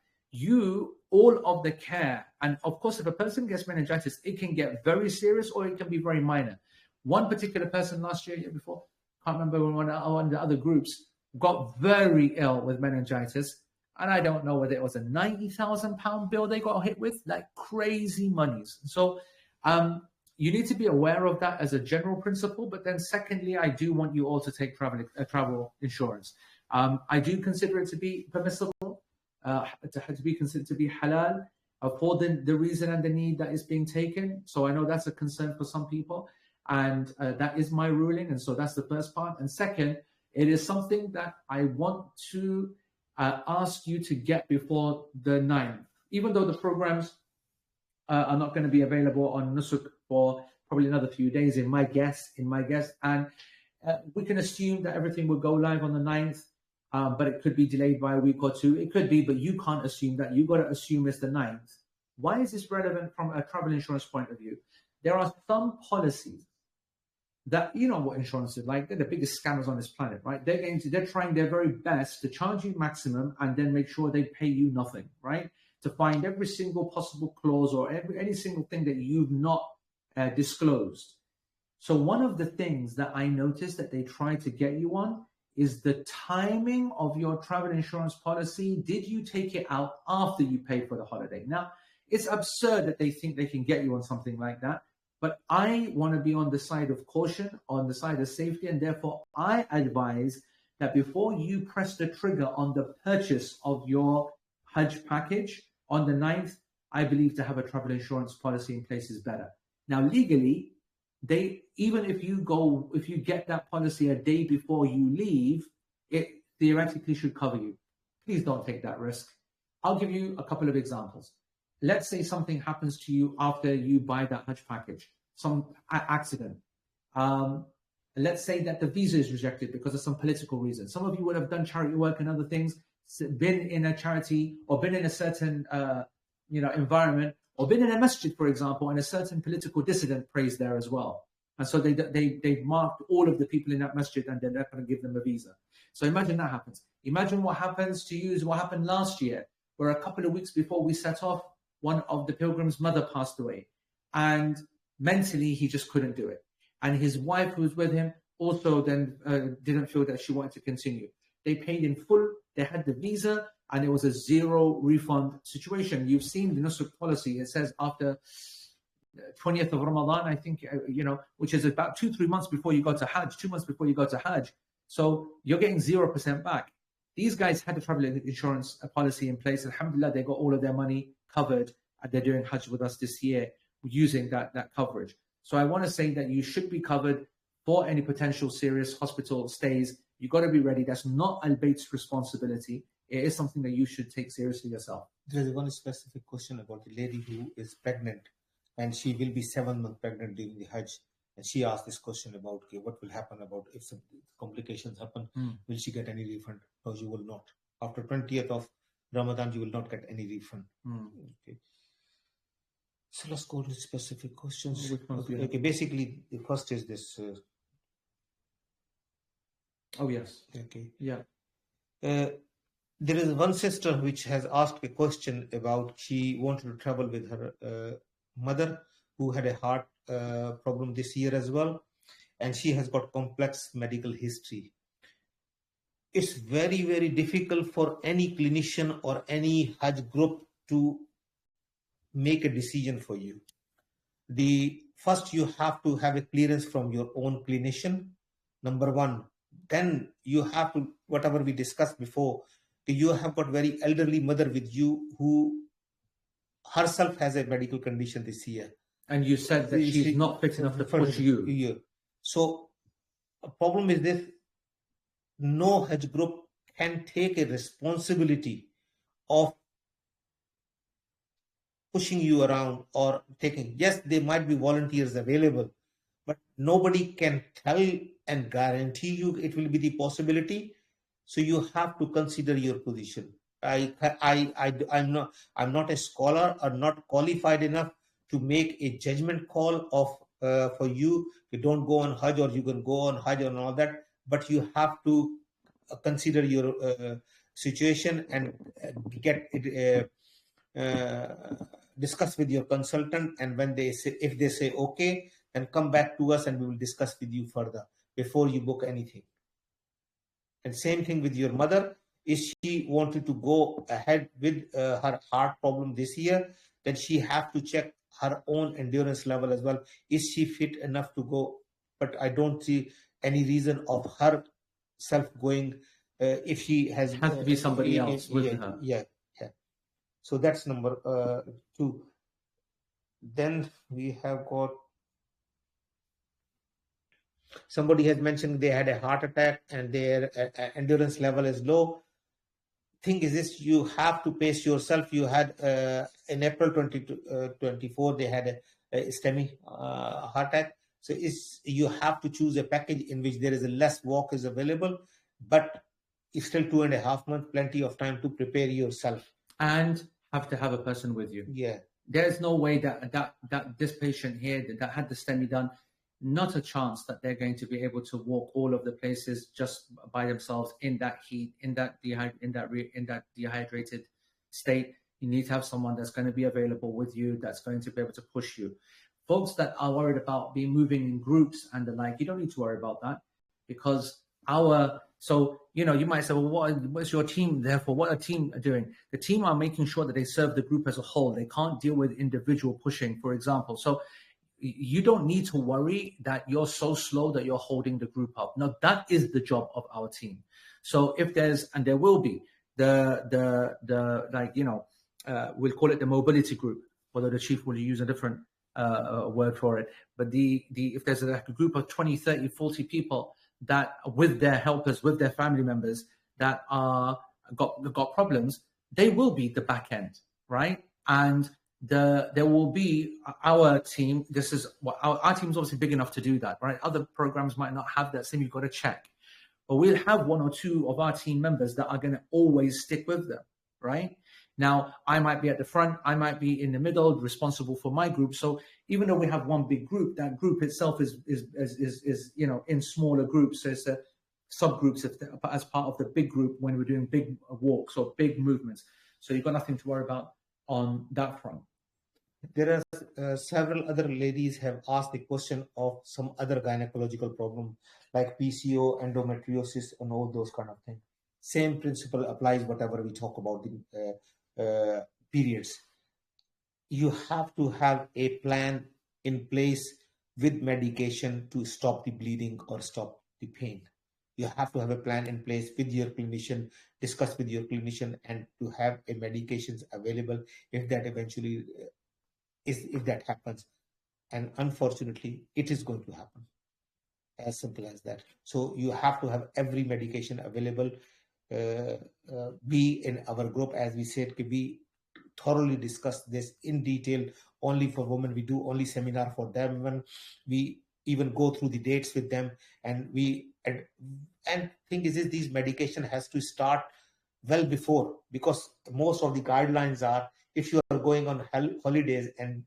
all of the care, and of course, if a person gets meningitis, it can get very serious or it can be very minor. One particular person last year before, can't remember, one of the other groups got very ill with meningitis. And I don't know whether it was a £90,000 bill they got hit with, like crazy monies. So you need to be aware of that as a general principle. But then secondly, I do want you all to take travel insurance. I do consider it to be permissible, to be considered to be halal for the reason and the need that is being taken. So I know that's a concern for some people. And that is my ruling. And so that's the first part. And second, it is something that I want to ask you to get before the 9th. Even though the programs are not going to be available on Nusuk for probably another few days, in my guess. And we can assume that everything will go live on the 9th, but it could be delayed by a week or two. It could be, but you can't assume that. You've got to assume it's the 9th. Why is this relevant from a travel insurance point of view? There are some policies that, you know what insurance is like. They're the biggest scammers on this planet, right? They're trying their very best to charge you maximum and then make sure they pay you nothing, right? To find every single possible clause or any single thing that you've not disclosed. So one of the things that I noticed that they try to get you on is the timing of your travel insurance policy. Did you take it out after you paid for the holiday? Now, it's absurd that they think they can get you on something like that. But I want to be on the side of caution, on the side of safety, and therefore I advise that before you press the trigger on the purchase of your Hajj package on the 9th, I believe to have a travel insurance policy in place is better. Now, legally, even if you get that policy a day before you leave, it theoretically should cover you. Please don't take that risk. I'll give you a couple of examples. Let's say something happens to you after you buy that Hajj package, some accident. Let's say that the visa is rejected because of some political reason. Some of you would have done charity work and other things, been in a charity or been in a certain environment, or been in a masjid, for example, and a certain political dissident prays there as well. And so they've marked all of the people in that masjid and they're not going to give them a visa. So imagine that happens. Imagine what happens to you is what happened last year, where a couple of weeks before we set off, one of the pilgrims' mother passed away. And mentally, he just couldn't do it. And his wife, who was with him, also then didn't feel that she wanted to continue. They paid in full, they had the visa, and it was a zero refund situation. You've seen the Nusuk policy. It says after 20th of Ramadan, I think, which is about 2-3 months before you go to Hajj, 2 months before you go to Hajj. So you're getting 0% back. These guys had a travel insurance policy in place. Alhamdulillah, they got all of their money covered, and they're doing Hajj with us this year using that coverage. So I want to say that you should be covered for any potential serious hospital stays. You got to be ready. That's not Al-Bayt's responsibility. It is something that you should take seriously yourself. There is one specific question about the lady who is pregnant, and she will be 7 months pregnant during the Hajj. And she asked this question about, okay, what will happen about if some complications happen? Will she get any refund? No, you will not. After 20th of Ramadan, you will not get any refund. Okay. So let's go to specific questions. Okay, basically, the first is this. Oh, yes. Okay. Yeah. There is one sister which has asked a question about, she wanted to travel with her mother who had a heart problem this year as well, and she has got complex medical history. It's very, very difficult for any clinician or any Hajj group to make a decision for you. First, you have to have a clearance from your own clinician, number one. Then you have to, whatever we discussed before, you have got very elderly mother with you who herself has a medical condition this year. And you said that she's not fit enough to push you. Yeah. So a problem is this: no Hajj group can take a responsibility of pushing you around or taking. Yes, there might be volunteers available, but nobody can tell and guarantee you it will be the possibility. So you have to consider your position. I'm not a scholar or not qualified enough to make a judgment call of for you. You don't go on Hajj, or you can go on Hajj and all that, but you have to consider your situation and get it discuss with your consultant. And when if they say okay, then come back to us and we will discuss with you further before you book anything. And same thing with your mother. If she wanted to go ahead with her heart problem this year, then she have to check her own endurance level as well. Is she fit enough to go? But I don't see any reason of her self going if she has to be somebody else with her. Yeah. So that's number 2. Then we have got, somebody has mentioned they had a heart attack and their endurance level is low. Thing is this: you have to pace yourself. You had in April 2024 they had a STEMI heart attack. So you have to choose a package in which there is a less walk is available, but it's still 2.5 months, plenty of time to prepare yourself. And have to have a person with you. Yeah. There's no way that this patient here that had the STEMI done, not a chance that they're going to be able to walk all of the places just by themselves in that heat, in that dehydrated state. You need to have someone that's going to be available with you, that's going to be able to push you. Folks that are worried about moving in groups and the like, you don't need to worry about that, because you might say, well, what's your team there for? What are team doing? The team are making sure that they serve the group as a whole. They can't deal with individual pushing, for example. So you don't need to worry that you're so slow that you're holding the group up. No, that is the job of our team. So if and there will be the like, you know, we'll call it the mobility group, although the chief will use a different word for it. But if there's like a group of 20, 30, 40 people that with their helpers, with their family members that are got problems, they will be the back end, right? And there will be our team. This is what our team is obviously big enough to do that, right? Other programs might not have that same. You've got to check, but we'll have one or two of our team members that are going to always stick with them, right? Now, I might be at the front, I might be in the middle, responsible for my group. So even though we have one big group, that group itself is you know, in smaller groups. So it's subgroups as part of the big group when we're doing big walks or big movements. So you've got nothing to worry about on that front. There are several other ladies have asked the question of some other gynecological problem like PCO, endometriosis, and all those kind of things. Same principle applies whatever we talk about the periods. You have to have a plan in place with medication to stop the bleeding or stop the pain. You have to have a plan in place with your clinician, discuss with your clinician, and to have a medications available if that eventually if that happens. And unfortunately, it is going to happen. As simple as that. So you have to have every medication available. We in our group, as we said, we thoroughly discuss this in detail only for women. We do only seminar for them. When we even go through the dates with them, and thing is these medication has to start well before, because most of the guidelines are if you are going on holidays and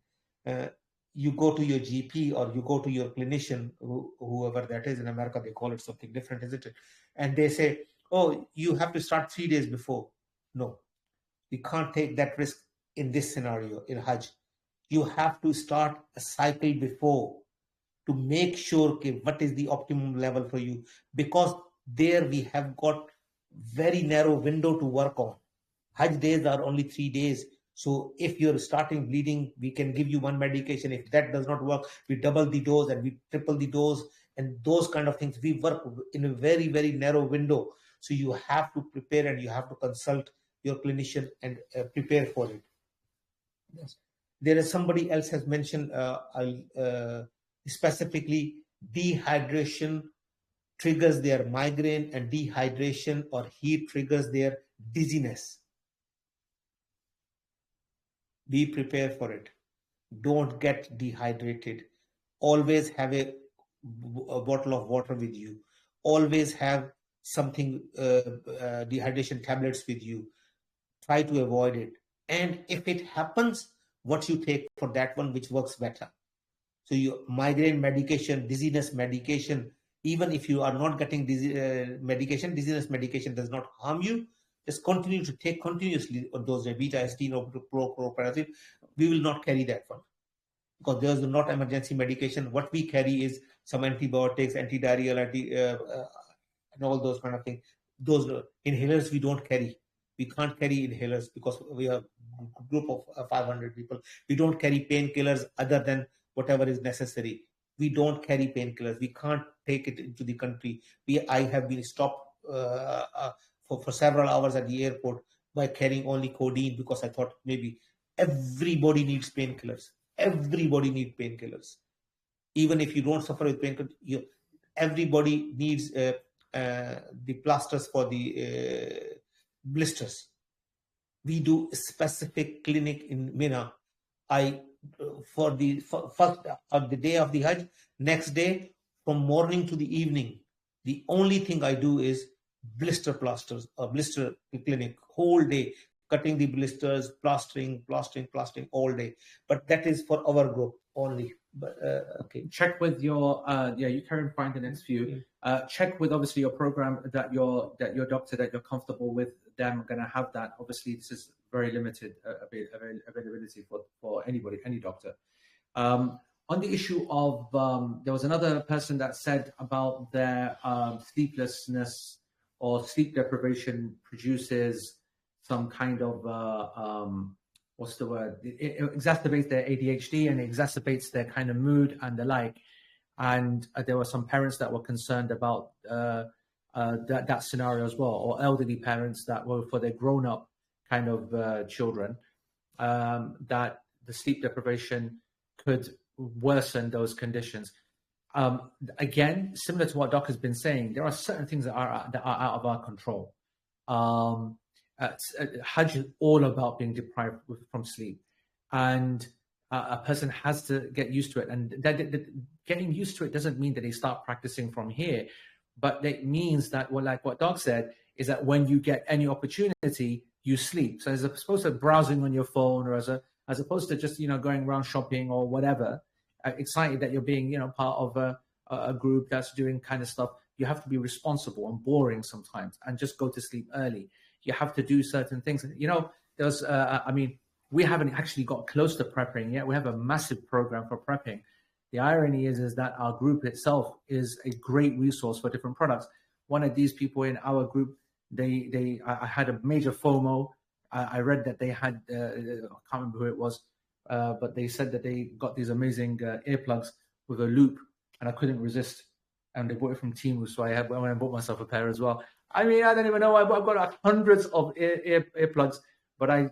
you go to your GP or you go to your clinician, whoever that is. In America they call it something different, isn't it? And they say, oh, you have to start 3 days before. No, you can't take that risk in this scenario in Hajj. You have to start a cycle before to make sure what is the optimum level for you, because there we have got very narrow window to work on. Hajj days are only 3 days. So if you're starting bleeding, we can give you one medication. If that does not work, we double the dose and we triple the dose, and those kind of things. We work in a very, very narrow window. So you have to prepare and you have to consult your clinician and prepare for it. Yes. There is somebody else has mentioned specifically dehydration triggers their migraine, and dehydration or heat triggers their dizziness. Be prepared for it. Don't get dehydrated. Always have a bottle of water with you. Always have something, dehydration tablets with you. Try to avoid it. And if it happens, what you take for that one, which works better. So your migraine medication, dizziness medication, even if you are not getting medication, dizziness medication does not harm you. Just continue to take continuously on those beta-estine or proparathine. We will not carry that one because there's not emergency medication. What we carry is some antibiotics, antidiarrheal, and all those kind of things. Those inhalers we don't carry. We can't carry inhalers because we are a group of 500 people. We don't carry painkillers other than whatever is necessary. We don't carry painkillers. We can't take it into the country. I have been stopped for several hours at the airport by carrying only codeine because I thought maybe everybody needs painkillers. Everybody needs painkillers. Even if you don't suffer with painkillers, everybody needs the plasters for the blisters. We do a specific clinic in Mina. For the first of the day of the Hajj, next day from morning to the evening, the only thing I do is blister plasters, a blister clinic, whole day, cutting the blisters, plastering all day. But that is for our group only. But okay. Check with your you can find the next few. Check with obviously your program that your doctor that you're comfortable with them going to have that. Obviously, this is very limited availability for anybody, any doctor. On the issue of there was another person that said about their sleeplessness or sleep deprivation produces some kind of what's the word? It exacerbates their ADHD and it exacerbates their kind of mood and the like. And there were some parents that were concerned about that scenario as well, or elderly parents that were for their grown-up kind of children, that the sleep deprivation could worsen those conditions. Again, similar to what Doc has been saying, there are certain things that are out of our control. Hajj is all about being deprived from sleep, and a person has to get used to it. And getting used to it doesn't mean that they start practicing from here, but it means that, well, like what Doc said, is that when you get any opportunity, you sleep. So as opposed to browsing on your phone, or as opposed to just going around shopping or whatever, excited that you're being part of a group that's doing kind of stuff, you have to be responsible and boring sometimes, and just go to sleep early. You have to do certain things. There's we haven't actually got close to prepping yet. We have a massive program for prepping. The irony is that our group itself is a great resource for different products. One of these people in our group, I had a major FOMO. I read that they had, I can't remember who it was, but they said that they got these amazing earplugs with a loop, and I couldn't resist. And they bought it from Temu, so I went and bought myself a pair as well. I mean, I don't even know. I've got like hundreds of earplugs, but I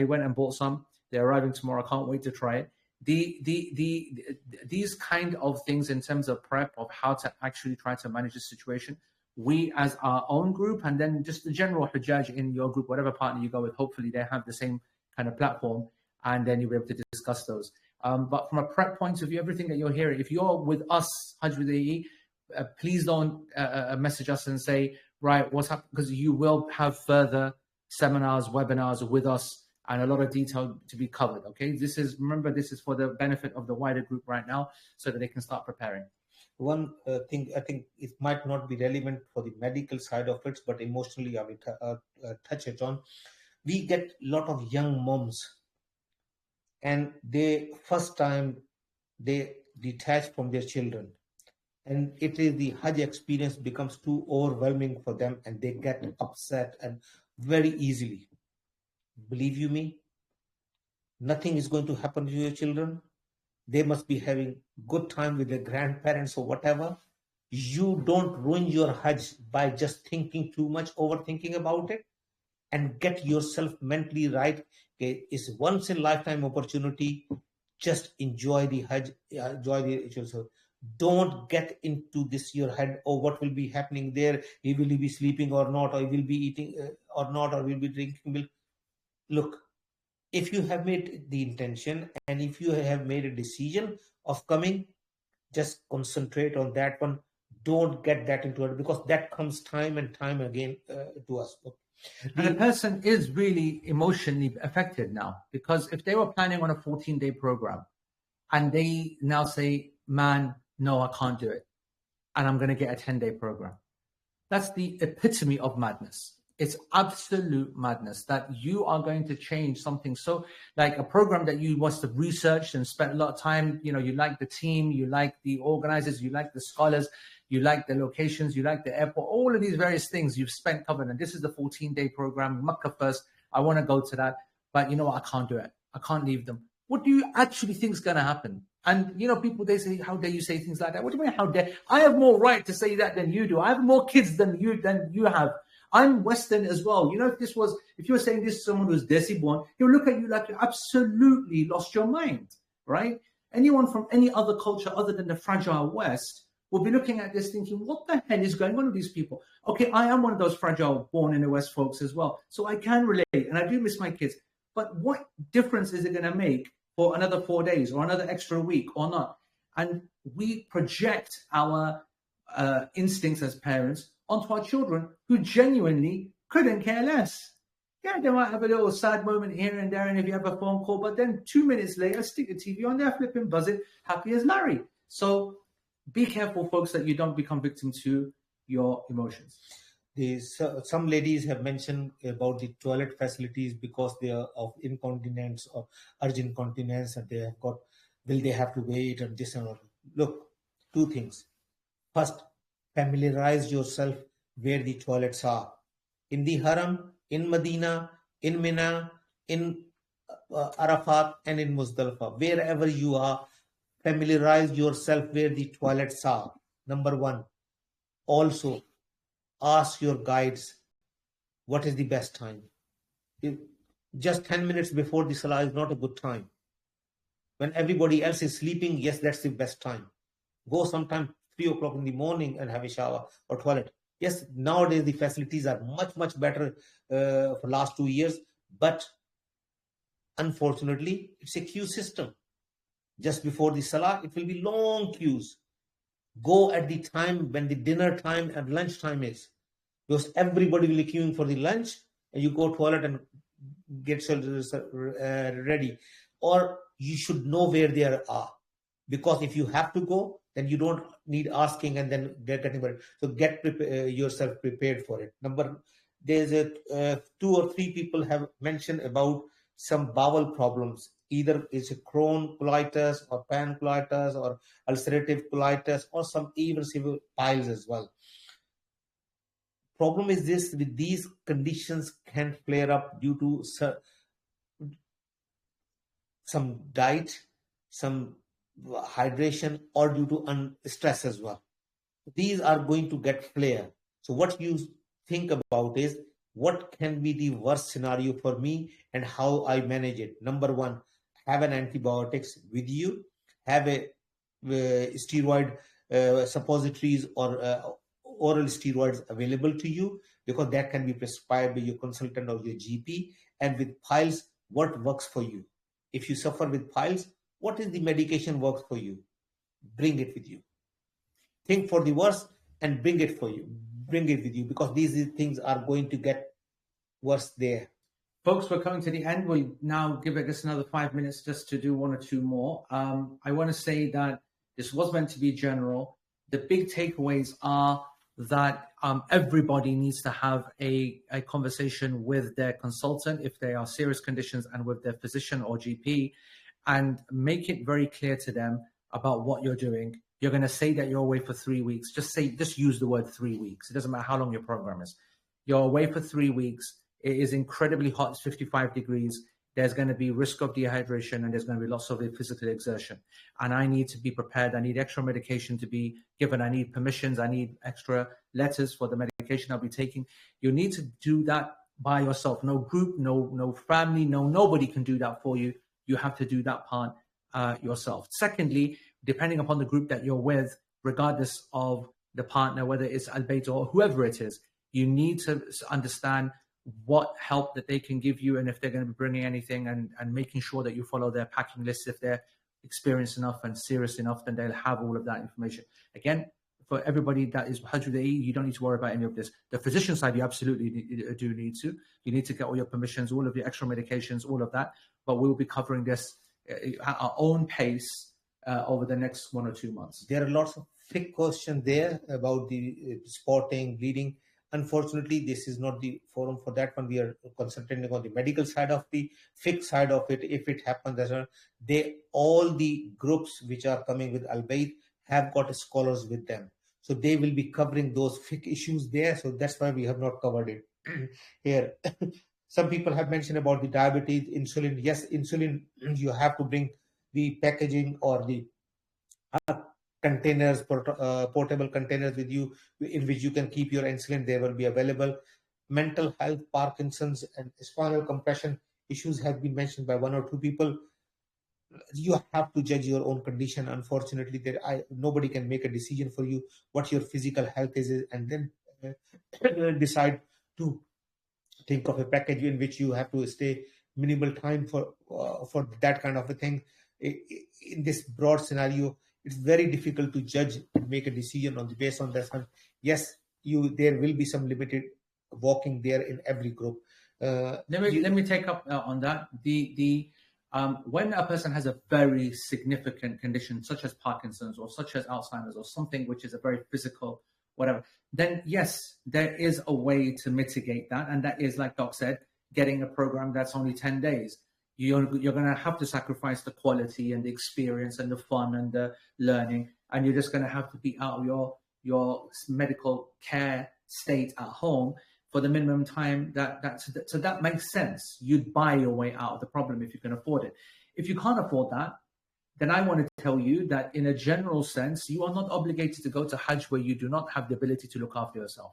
went and bought some. They're arriving tomorrow. I can't wait to try it. These kind of things in terms of prep, of how to actually try to manage the situation, we as our own group, and then just the general Hajjaj in your group, whatever partner you go with, hopefully they have the same kind of platform, and then you'll be able to discuss those. But from a prep point of view, everything that you're hearing, if you're with us, Hajj with AE, please don't message us and say, right, what's happening, because you will have further seminars, webinars with us, and a lot of detail to be covered. Okay, remember, this is for the benefit of the wider group right now, so that they can start preparing. One thing, I think it might not be relevant for the medical side of it, but emotionally I will touch it on. We get a lot of young moms, and first time they detach from their children, and it is the Hajj experience becomes too overwhelming for them, and they get upset and very easily. Believe you me, nothing is going to happen to your children. They must be having good time with their grandparents or whatever. You don't ruin your Hajj by just thinking too much, overthinking about it, and get yourself mentally right. Okay, it's once in a lifetime opportunity. Just enjoy the Hajj, enjoy the rituals. Don't get into this your head, oh, what will be happening there? Will he be sleeping or not? Or he will be eating or not? Or will be drinking milk? Look, if you have made the intention, and if you have made a decision of coming, just concentrate on that one. Don't get that into it, because that comes time and time again to us. And the person is really emotionally affected now, because if they were planning on a 14-day program and they now say, man, no, I can't do it, and I'm going to get a 10-day program, that's the epitome of madness. It's absolute madness that you are going to change something. So like a program that you must have researched and spent a lot of time, you like the team, you like the organizers, you like the scholars, you like the locations, you like the airport, all of these various things you've spent covered. And this is the 14-day program, Makkah first. I want to go to that, but you know what? I can't do it. I can't leave them. What do you actually think is going to happen? And, people, they say, how dare you say things like that? What do you mean, how dare? I have more right to say that than you do. I have more kids than you have. I'm Western as well. If you were saying this to someone who's Desi born, he'll look at you like you absolutely lost your mind, right? Anyone from any other culture other than the fragile West will be looking at this thinking, what the hell is going on with these people? Okay, I am one of those fragile born in the West folks as well. So I can relate, and I do miss my kids. But what difference is it going to make for another 4 days or another extra week or not? And we project our instincts as parents onto our children, who genuinely couldn't care less. Yeah, they might have a little sad moment here and there, and if you have a phone call, but then 2 minutes later, stick the TV on there, flipping, buzz it, happy as Larry. So be careful, folks, that you don't become victim to your emotions. Some ladies have mentioned about the toilet facilities because they are of incontinence or urgent incontinence, and will they have to wait and this and that. Look, two things. First, familiarize yourself where the toilets are. In the Haram, in Medina, in Mina, in Arafat, and in Muzdalifah. Wherever you are, familiarize yourself where the toilets are. Number one. Also, ask your guides what is the best time. Just 10 minutes before the salah is not a good time. When everybody else is sleeping, yes, that's the best time. Go sometime 3 o'clock in the morning and have a shower or toilet. Yes, nowadays the facilities are much, much better for last 2 years, but unfortunately, it's a queue system. Just before the salah, it will be long queues. Go at the time when the dinner time and lunch time is, because everybody will be queuing for the lunch, and you go toilet and get ready. Or you should know where they are, because if you have to go, then you don't need asking and then get anybody. So get yourself prepared for it. There's 2 or 3 people have mentioned about some bowel problems. Either it's a Crohn colitis or pancolitis or ulcerative colitis or some even severe piles as well. Problem is this: with these conditions can flare up due to some diet, some hydration, or due to stress as well. These are going to get flare. So what you think about is, what can be the worst scenario for me and how I manage it? Number 1, have an antibiotics with you, have a steroid suppositories or oral steroids available to you, because that can be prescribed by your consultant or your GP. And with piles, what works for you? If you suffer with piles, what is the medication works for you? Bring it with you. Think for the worst and bring it for you. Bring it with you, because these things are going to get worse there. Folks, we're coming to the end. We'll now give it just another 5 minutes just to do 1 or 2 more. I want to say that this was meant to be general. The big takeaways are that everybody needs to have a conversation with their consultant if they are serious conditions, and with their physician or GP, and make it very clear to them about what you're doing. You're going to say that you're away for 3 weeks. Just use the word 3 weeks. It doesn't matter how long your program is. You're away for 3 weeks. It is incredibly hot. It's 55 degrees. There's going to be risk of dehydration, and there's going to be lots of physical exertion. And I need to be prepared. I need extra medication to be given. I need permissions. I need extra letters for the medication I'll be taking. You need to do that by yourself. No group, no family, nobody can do that for you. You have to do that part yourself. Secondly, depending upon the group that you're with, regardless of the partner, whether it's Al-Bayt or whoever it is, you need to understand what help that they can give you, and if they're going to be bringing anything, and making sure that you follow their packing list. If they're experienced enough and serious enough, then they'll have all of that information. Again, for everybody that is Hajj with you don't need to worry about any of this. The physician side, you absolutely do need to. You need to get all your permissions, all of your extra medications, all of that. But we'll be covering this at our own pace over the next 1 or 2 months. There are lots of thick questions there about the spotting, bleeding. Unfortunately, this is not the forum for that one. We are concentrating on the medical side of the fiqh side of it. If it happens, all the groups which are coming with Al-Bayt have got scholars with them. So they will be covering those fiqh issues there. So that's why we have not covered it here. Some people have mentioned about the diabetes, insulin. Yes, insulin, you have to bring the packaging or the containers, portable containers with you, in which you can keep your insulin. They will be available. Mental health, Parkinson's, and spinal compression issues have been mentioned by 1 or 2 people. You have to judge your own condition. Unfortunately, nobody can make a decision for you what your physical health is, and then decide to think of a package in which you have to stay minimal time for that kind of a thing. In this broad scenario, it's very difficult to judge and make a decision based on that one. Yes, there will be some limited walking there in every group. Let me take up on that. When a person has a very significant condition such as Parkinson's or such as Alzheimer's or something which is a very physical whatever, then yes, there is a way to mitigate that, and that is, like Doc said, getting a program that's only 10 days. You're going to have to sacrifice the quality and the experience and the fun and the learning, and you're just going to have to be out of your medical care state at home for the minimum time so that makes sense. You'd buy your way out of the problem if you can afford it. If you can't afford that, then I want to tell you that in a general sense, you are not obligated to go to Hajj where you do not have the ability to look after yourself.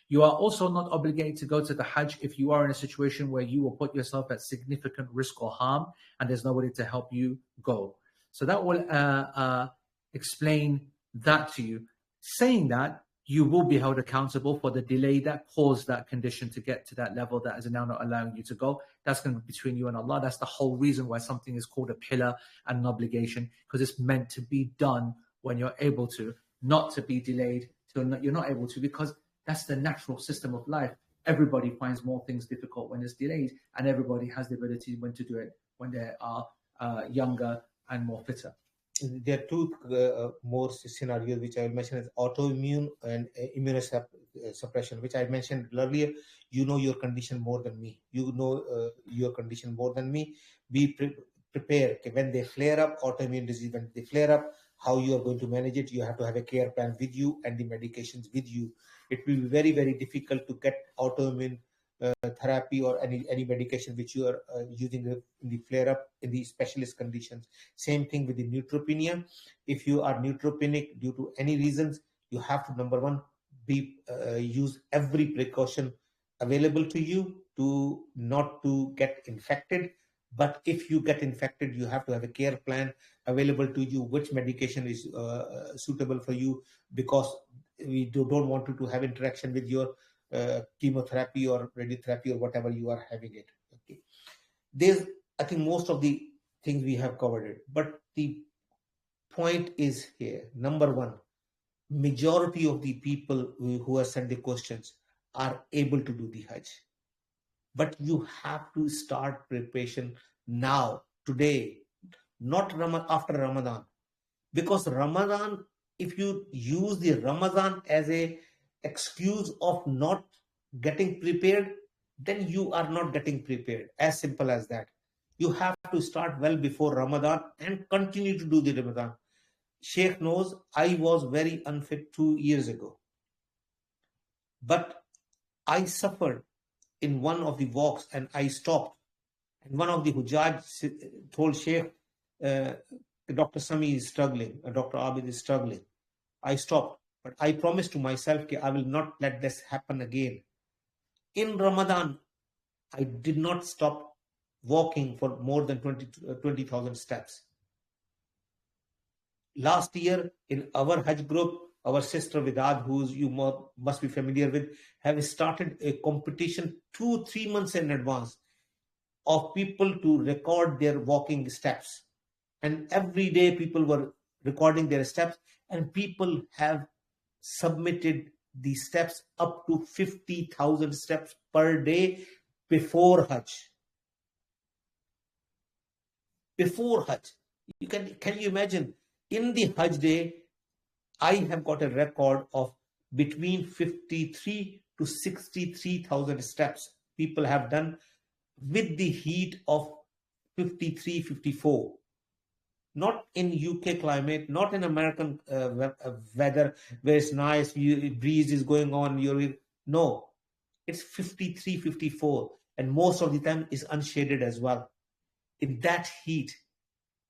You are also not obligated to go to the Hajj if you are in a situation where you will put yourself at significant risk or harm and there's nobody to help you go. So that will explain that to you. Saying that, you will be held accountable for the delay that caused that condition to get to that level that is now not allowing you to go. That's going to be between you and Allah. That's the whole reason why something is called a pillar and an obligation, because it's meant to be done when you're able to, not to be delayed till you're not able to, because that's the natural system of life. Everybody finds more things difficult when it's delayed, and everybody has the ability when to do it when they are younger and more fitter. There are two more scenarios which I will mention as autoimmune and immunosuppression, which I mentioned earlier. You know your condition more than me. You know your condition more than me. Be prepared. When they flare up, autoimmune disease, when they flare up, how you are going to manage it. You have to have a care plan with you and the medications with you. It will be very, very difficult to get autoimmune therapy or any medication which you are using in the flare-up in the specialist conditions. Same thing with the neutropenia. If you are neutropenic due to any reasons, you have to, number one, use every precaution available to you to not to get infected. But if you get infected, you have to have a care plan available to you, which medication is suitable for you, because we don't want you to have interaction with your chemotherapy or radiotherapy or whatever you are having it. Okay. I think most of the things we have covered it, but the point is here. Number one, majority of the people who have sent the questions are able to do the Hajj. But you have to start preparation now, today, not after Ramadan. Because Ramadan, if you use the Ramadan as a excuse of not getting prepared, then you are not getting prepared. As simple as that. You have to start well before Ramadan and continue to do the Ramadan. Sheikh knows I was very unfit 2 years ago. But I suffered in one of the walks and I stopped. And one of the Hujjaj told Sheikh, Dr. Sami is struggling, Dr. Abid is struggling. I stopped. But I promised to myself that I will not let this happen again. In Ramadan, I did not stop walking for more than 20,000 steps. Last year, in our Hajj group, our sister Vidad, who you must be familiar with, have started a competition 2-3 months in advance of people to record their walking steps. And every day people were recording their steps, and people have submitted the steps up to 50,000 steps per day before Hajj. Before Hajj. Can you imagine? In the Hajj day, I have got a record of between 53 to 63,000 steps people have done with the heat of 53, 54. Not in UK climate, not in American weather where it's nice, breeze is going on. No, it's 53, 54. And most of the time is unshaded as well. In that heat.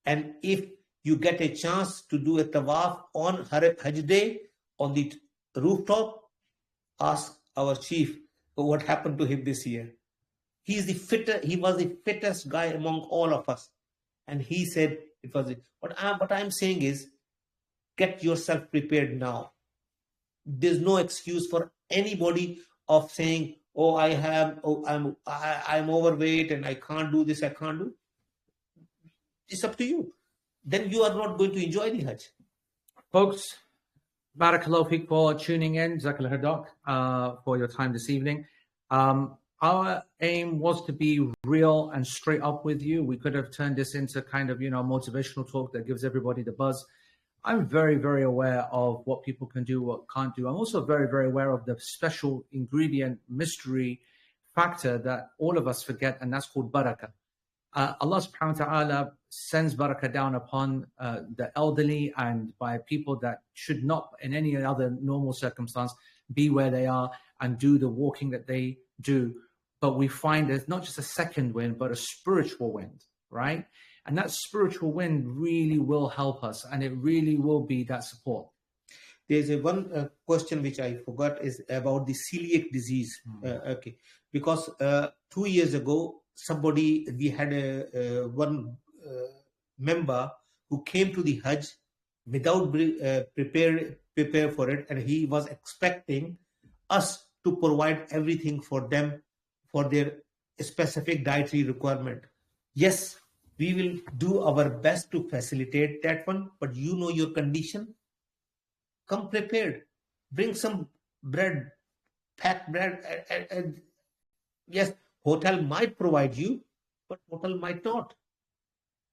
And if you get a chance to do a tawaf on Hajj day on the rooftop, ask our chief what happened to him this year. He was the fittest guy among all of us. And he said it was it. What I'm saying is, get yourself prepared now. There's no excuse for anybody of saying, oh, I'm overweight and I can't do this, I can't do. It's up to you. Then you are not going to enjoy the Hajj. Folks, barakallahu feek for tuning in. Jazakallah Doc, for your time this evening. Our aim was to be real and straight up with you. We could have turned this into kind of, motivational talk that gives everybody the buzz. I'm very, very aware of what people can do, what can't do. I'm also very, very aware of the special ingredient, mystery factor that all of us forget, and that's called barakah. Allah subhanahu wa ta'ala sends barakah down upon the elderly and by people that should not, in any other normal circumstance, be where they are and do the walking that they do. But we find there's not just a second wind, but a spiritual wind, right? And that spiritual wind really will help us, and it really will be that support. There's one question which I forgot is about the celiac disease. Okay, because 2 years ago, we had one member who came to the Hajj without prepare for it, and he was expecting us to provide everything for them for their specific dietary requirement. Yes, we will do our best to facilitate that one, but you know your condition. Come prepared. Bring some bread, packed bread. And yes, hotel might provide you, but hotel might not.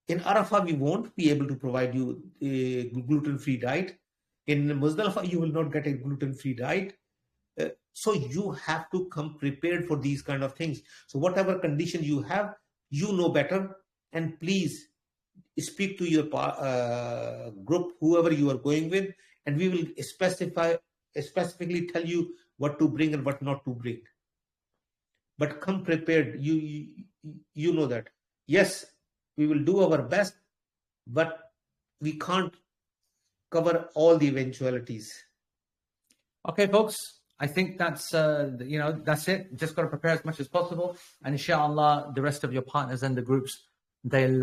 In Arafah, we won't be able to provide you a gluten-free diet. In Muzdalifah, you will not get a gluten-free diet. So you have to come prepared for these kind of things. So whatever condition you have, you know better. And please speak to your group, whoever you are going with, and we will specifically tell you what to bring and what not to bring. But come prepared. You know that. Yes, we will do our best, but we can't cover all the eventualities. Okay, folks. I think that's that's it. Just got to prepare as much as possible, and inshallah, the rest of your partners and the groups, they'll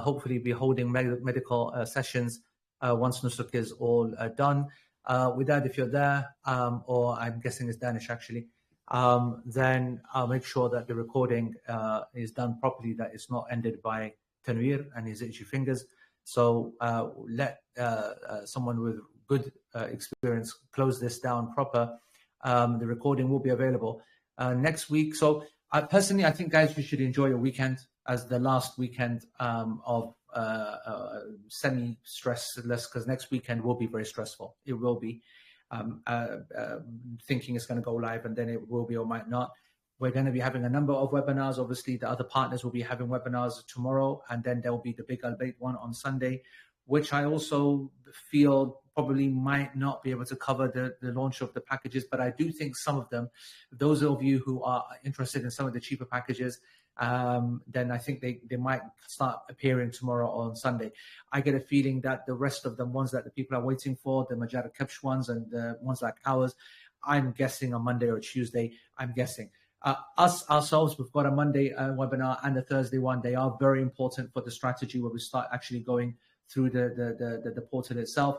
hopefully be holding medical sessions once Nusuk is all done. With that, if you're there, or I'm guessing it's Danish actually, then I'll make sure that the recording is done properly, that it's not ended by Tanwir and his itchy fingers. So let someone with good experience close this down proper. The recording will be available next week. So personally, I think, guys, we should enjoy your weekend as the last weekend of semi-stressless, because next weekend will be very stressful. It will be. Thinking it's going to go live, and then it will be or might not. We're going to be having a number of webinars. Obviously, the other partners will be having webinars tomorrow, and then there will be the big Al-Bayt one on Sunday, which I also feel probably might not be able to cover the launch of the packages. But I do think some of them, those of you who are interested in some of the cheaper packages, then I think they might start appearing tomorrow or on Sunday. I get a feeling that the rest of the ones that the people are waiting for, the Majara Kepsh ones and the ones like ours, I'm guessing on Monday or Tuesday, I'm guessing. Us ourselves, we've got a Monday webinar and a Thursday one. They are very important for the strategy where we start actually going through the portal itself.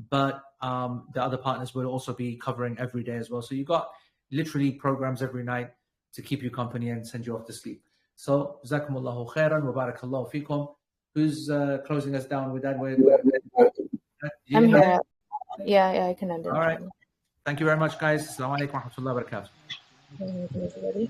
But the other partners will also be covering every day as well. So you've got literally programs every night to keep you company and send you off to sleep. So, Jazakumullahu khairan wa barakallahu fikum. Who's closing us down with that? I'm here. Yeah, I can end it. All right. Thank you very much, guys. Assalamu alaikum wa rahmatullahi wa barakatuh. Everybody.